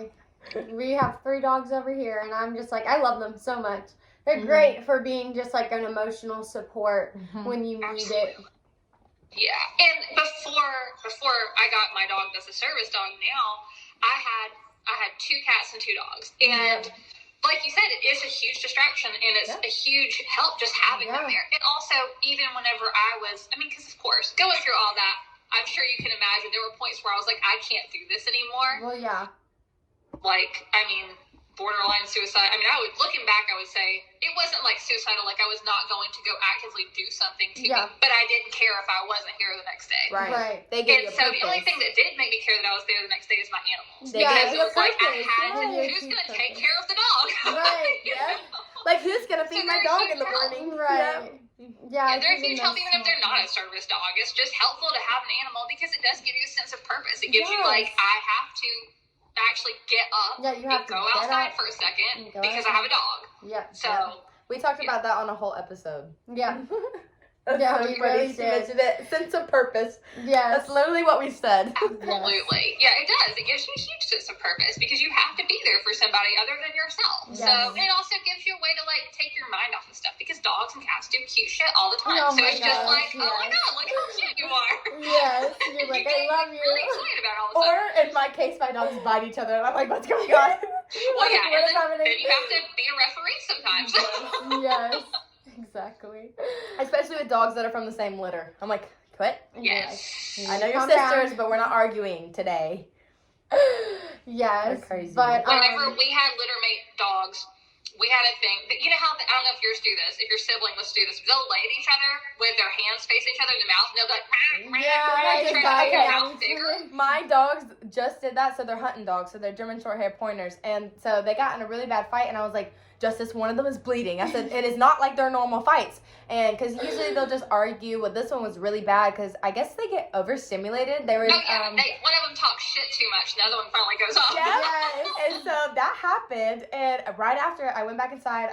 we have 3 dogs over here, and I'm just like, I love them so much. They're great for being just like an emotional support when you need it. Yeah, and before I got my dog that's a service dog now, I had 2 cats and 2 dogs, and like you said, it is a huge distraction, and it's a huge help just having them there. And also, even whenever because of course, going through all that, I'm sure you can imagine there were points where I was like, I can't do this anymore. Well, yeah. Like, borderline suicide. Looking back, I would say it wasn't like suicidal, like I was not going to go actively do something to me, but I didn't care if I wasn't here the next day. Right. They gave you a so purpose. the only thing that did make me care that I was there the next day is my animals. Because it was like I had who's going to take care of the dog? Right, Like, who's going to feed my dog in the morning? Right. Yeah, they're a huge help even if they're not a service dog. It's just helpful to have an animal because it does give you a sense of purpose. It gives you like, I have to actually get up you have and go outside for a second because I have a dog. Yeah. So we talked about that on a whole episode. Yeah. Yeah, we really she did. mentioned it. Sense of purpose. Yeah. That's literally what we said. Absolutely. Yeah, it does. It gives you a huge sense of purpose because you have to be there for somebody other than yourself. Yes. So it also gives you a way to like take your mind off of stuff because dogs and cats do cute shit all the time. Oh so my it's just gosh, like, oh my god, look how cute you are. Yes. You're like, I love you. Really excited about all this Or stuff. in my case, my dogs bite each other, and I'm like, what's going on? Well, yeah, and then you have to be a referee sometimes. Yes. Exactly. Especially with dogs that are from the same litter. I'm like, quit. Yes. I know you're Calm sisters, down. but we're not arguing today. Yes. They're crazy. But whenever we had littermate dogs, we had a thing. You know how, I don't know if yours do this, if your sibling was to do this, they'll lay at each other with their hands facing each other in the mouth, and they'll be like, trying to make their mouth bigger. My dogs just did that, so they're hunting dogs, so they're German Shorthair Pointers, and so they got in a really bad fight, and I was like, Justice, one of them is bleeding. I said, it is not like their normal fights. And because usually they'll just argue. Well, this one was really bad because I guess they get overstimulated. They were, one of them talks shit too much. The other one finally goes off. Yeah. And so that happened. And right after I went back inside,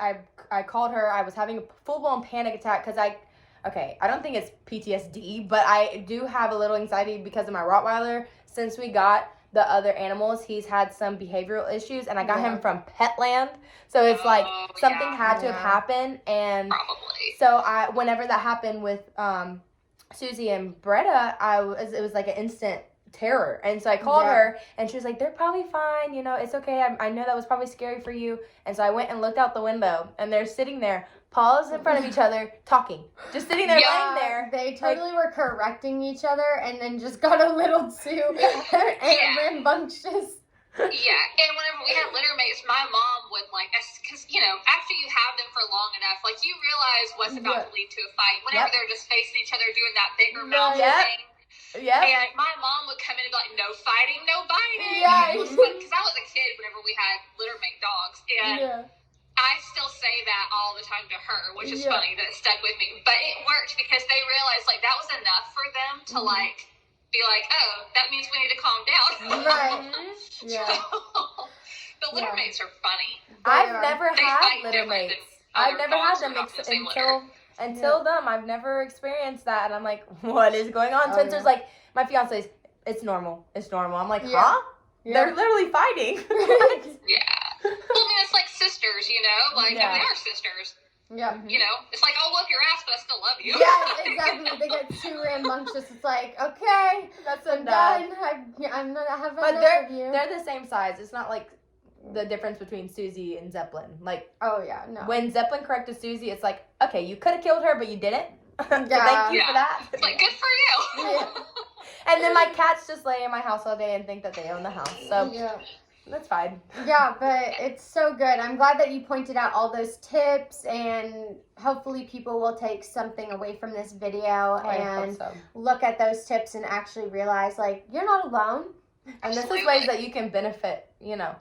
I called her. I was having a full-blown panic attack because I don't think it's PTSD, but I do have a little anxiety because of my Rottweiler. Since we got the other animals, he's had some behavioral issues, and I got him from Petland, so it's like something had to have happened. And probably. So whenever that happened with Susie and Bretta, it was like an instant terror, and so I called her, and she was like, they're probably fine, it's okay, I know that was probably scary for you. And so I went and looked out the window, and they're sitting there, paws in front of each other, talking, just sitting there, laying there. They totally were correcting each other, and then just got a little too rambunctious. Yeah, and whenever we had litter mates, my mom would because after you have them for long enough, you realize what's about to lead to a fight. Whenever they're just facing each other, doing that bigger mouth thing. Yeah. And my mom would come in and be like, no fighting, no biting. Yeah. Because I was a kid whenever we had litter mate dogs, and I still say that all the time to her, which is funny that it stuck with me. But it worked because they realized that was enough for them to be like, oh, that means we need to calm down. Right. Yeah. The litter mates are funny. I've never had litter mates. I've never had them until them. I've never experienced that, and I'm like, what is going on? Spencer's like, my fiance's, it's normal. I'm like, huh? Yeah. They're literally fighting. Yeah. Well, it's like sisters, they are sisters. Yeah. It's like, I'll whoop your ass, but I still love you. Yeah, exactly. They get too rambunctious. It's like, okay, I'm done. I'm not having enough of you. They're the same size. It's not like the difference between Susie and Zeppelin. Like, oh yeah, no. When Zeppelin corrected Susie, it's like, okay, you could have killed her, but you didn't. So thank you for that. It's like, good for you. Yeah. And then my cats just lay in my house all day and think that they own the house. So that's fine. Yeah, but it's so good. I'm glad that you pointed out all those tips, and hopefully people will take something away from this video and look at those tips and actually realize, like, you're not alone. And this is ways that you can benefit, Yeah.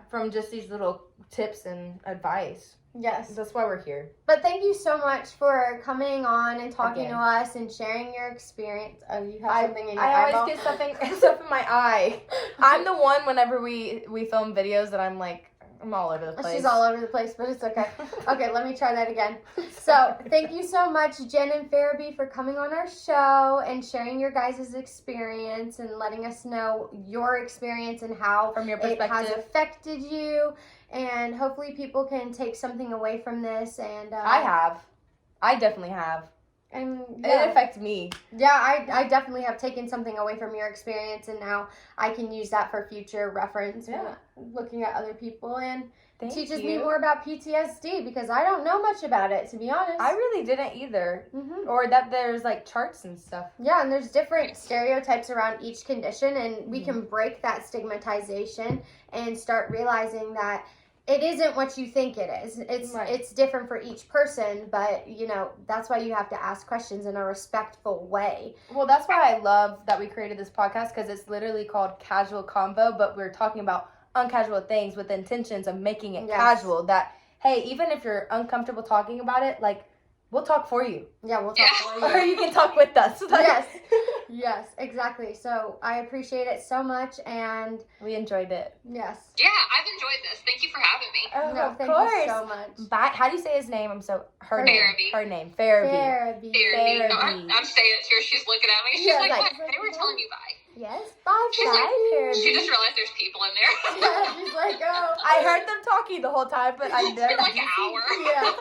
from just these little tips and advice. Yes. That's why we're here. But thank you so much for coming on and talking to us and sharing your experience. Oh, you have something in your I eyeball? always get stuff in my eye. I'm the one whenever we film videos that I'm like, I'm all over the place. She's all over the place, but it's okay. Okay, let me try that again. So, thank you so much, Jen and Pharaby, for coming on our show and sharing your guys' experience and letting us know your experience and how from your it perspective has affected you. And hopefully people can take something away from this. And I definitely have. And it affects me. Yeah, I definitely have taken something away from your experience, and now I can use that for future reference when looking at other people, and it teaches me more about PTSD because I don't know much about it, to be honest. I really didn't either. Mm-hmm. Or that there's like charts and stuff. Yeah, and there's different stereotypes around each condition, and we can break that stigmatization and start realizing that it isn't what you think it is. It's different for each person, but, that's why you have to ask questions in a respectful way. Well, that's why I love that we created this podcast, because it's literally called Casual Convo, but we're talking about uncasual things with intentions of making it casual. That, hey, even if you're uncomfortable talking about it, like, we'll talk for you. Yeah, we'll talk for you. Or you can talk with us. Yes. Yes, exactly. So I appreciate it so much, and we enjoyed it. Yes. Yeah, I've enjoyed this. Thank you for having me. Oh, no, of thank course. you so much. Bye. How do you say his name? Her Pharaby. name. Pharaby. Pharaby. No, I'm saying it to her. She's looking at me. She's like, they were telling you bye. Yes, bye, Pharaby. She just realized there's people in there. Yeah, she's like, oh. I heard them talking the whole time, but I never. For like an hour. Yeah.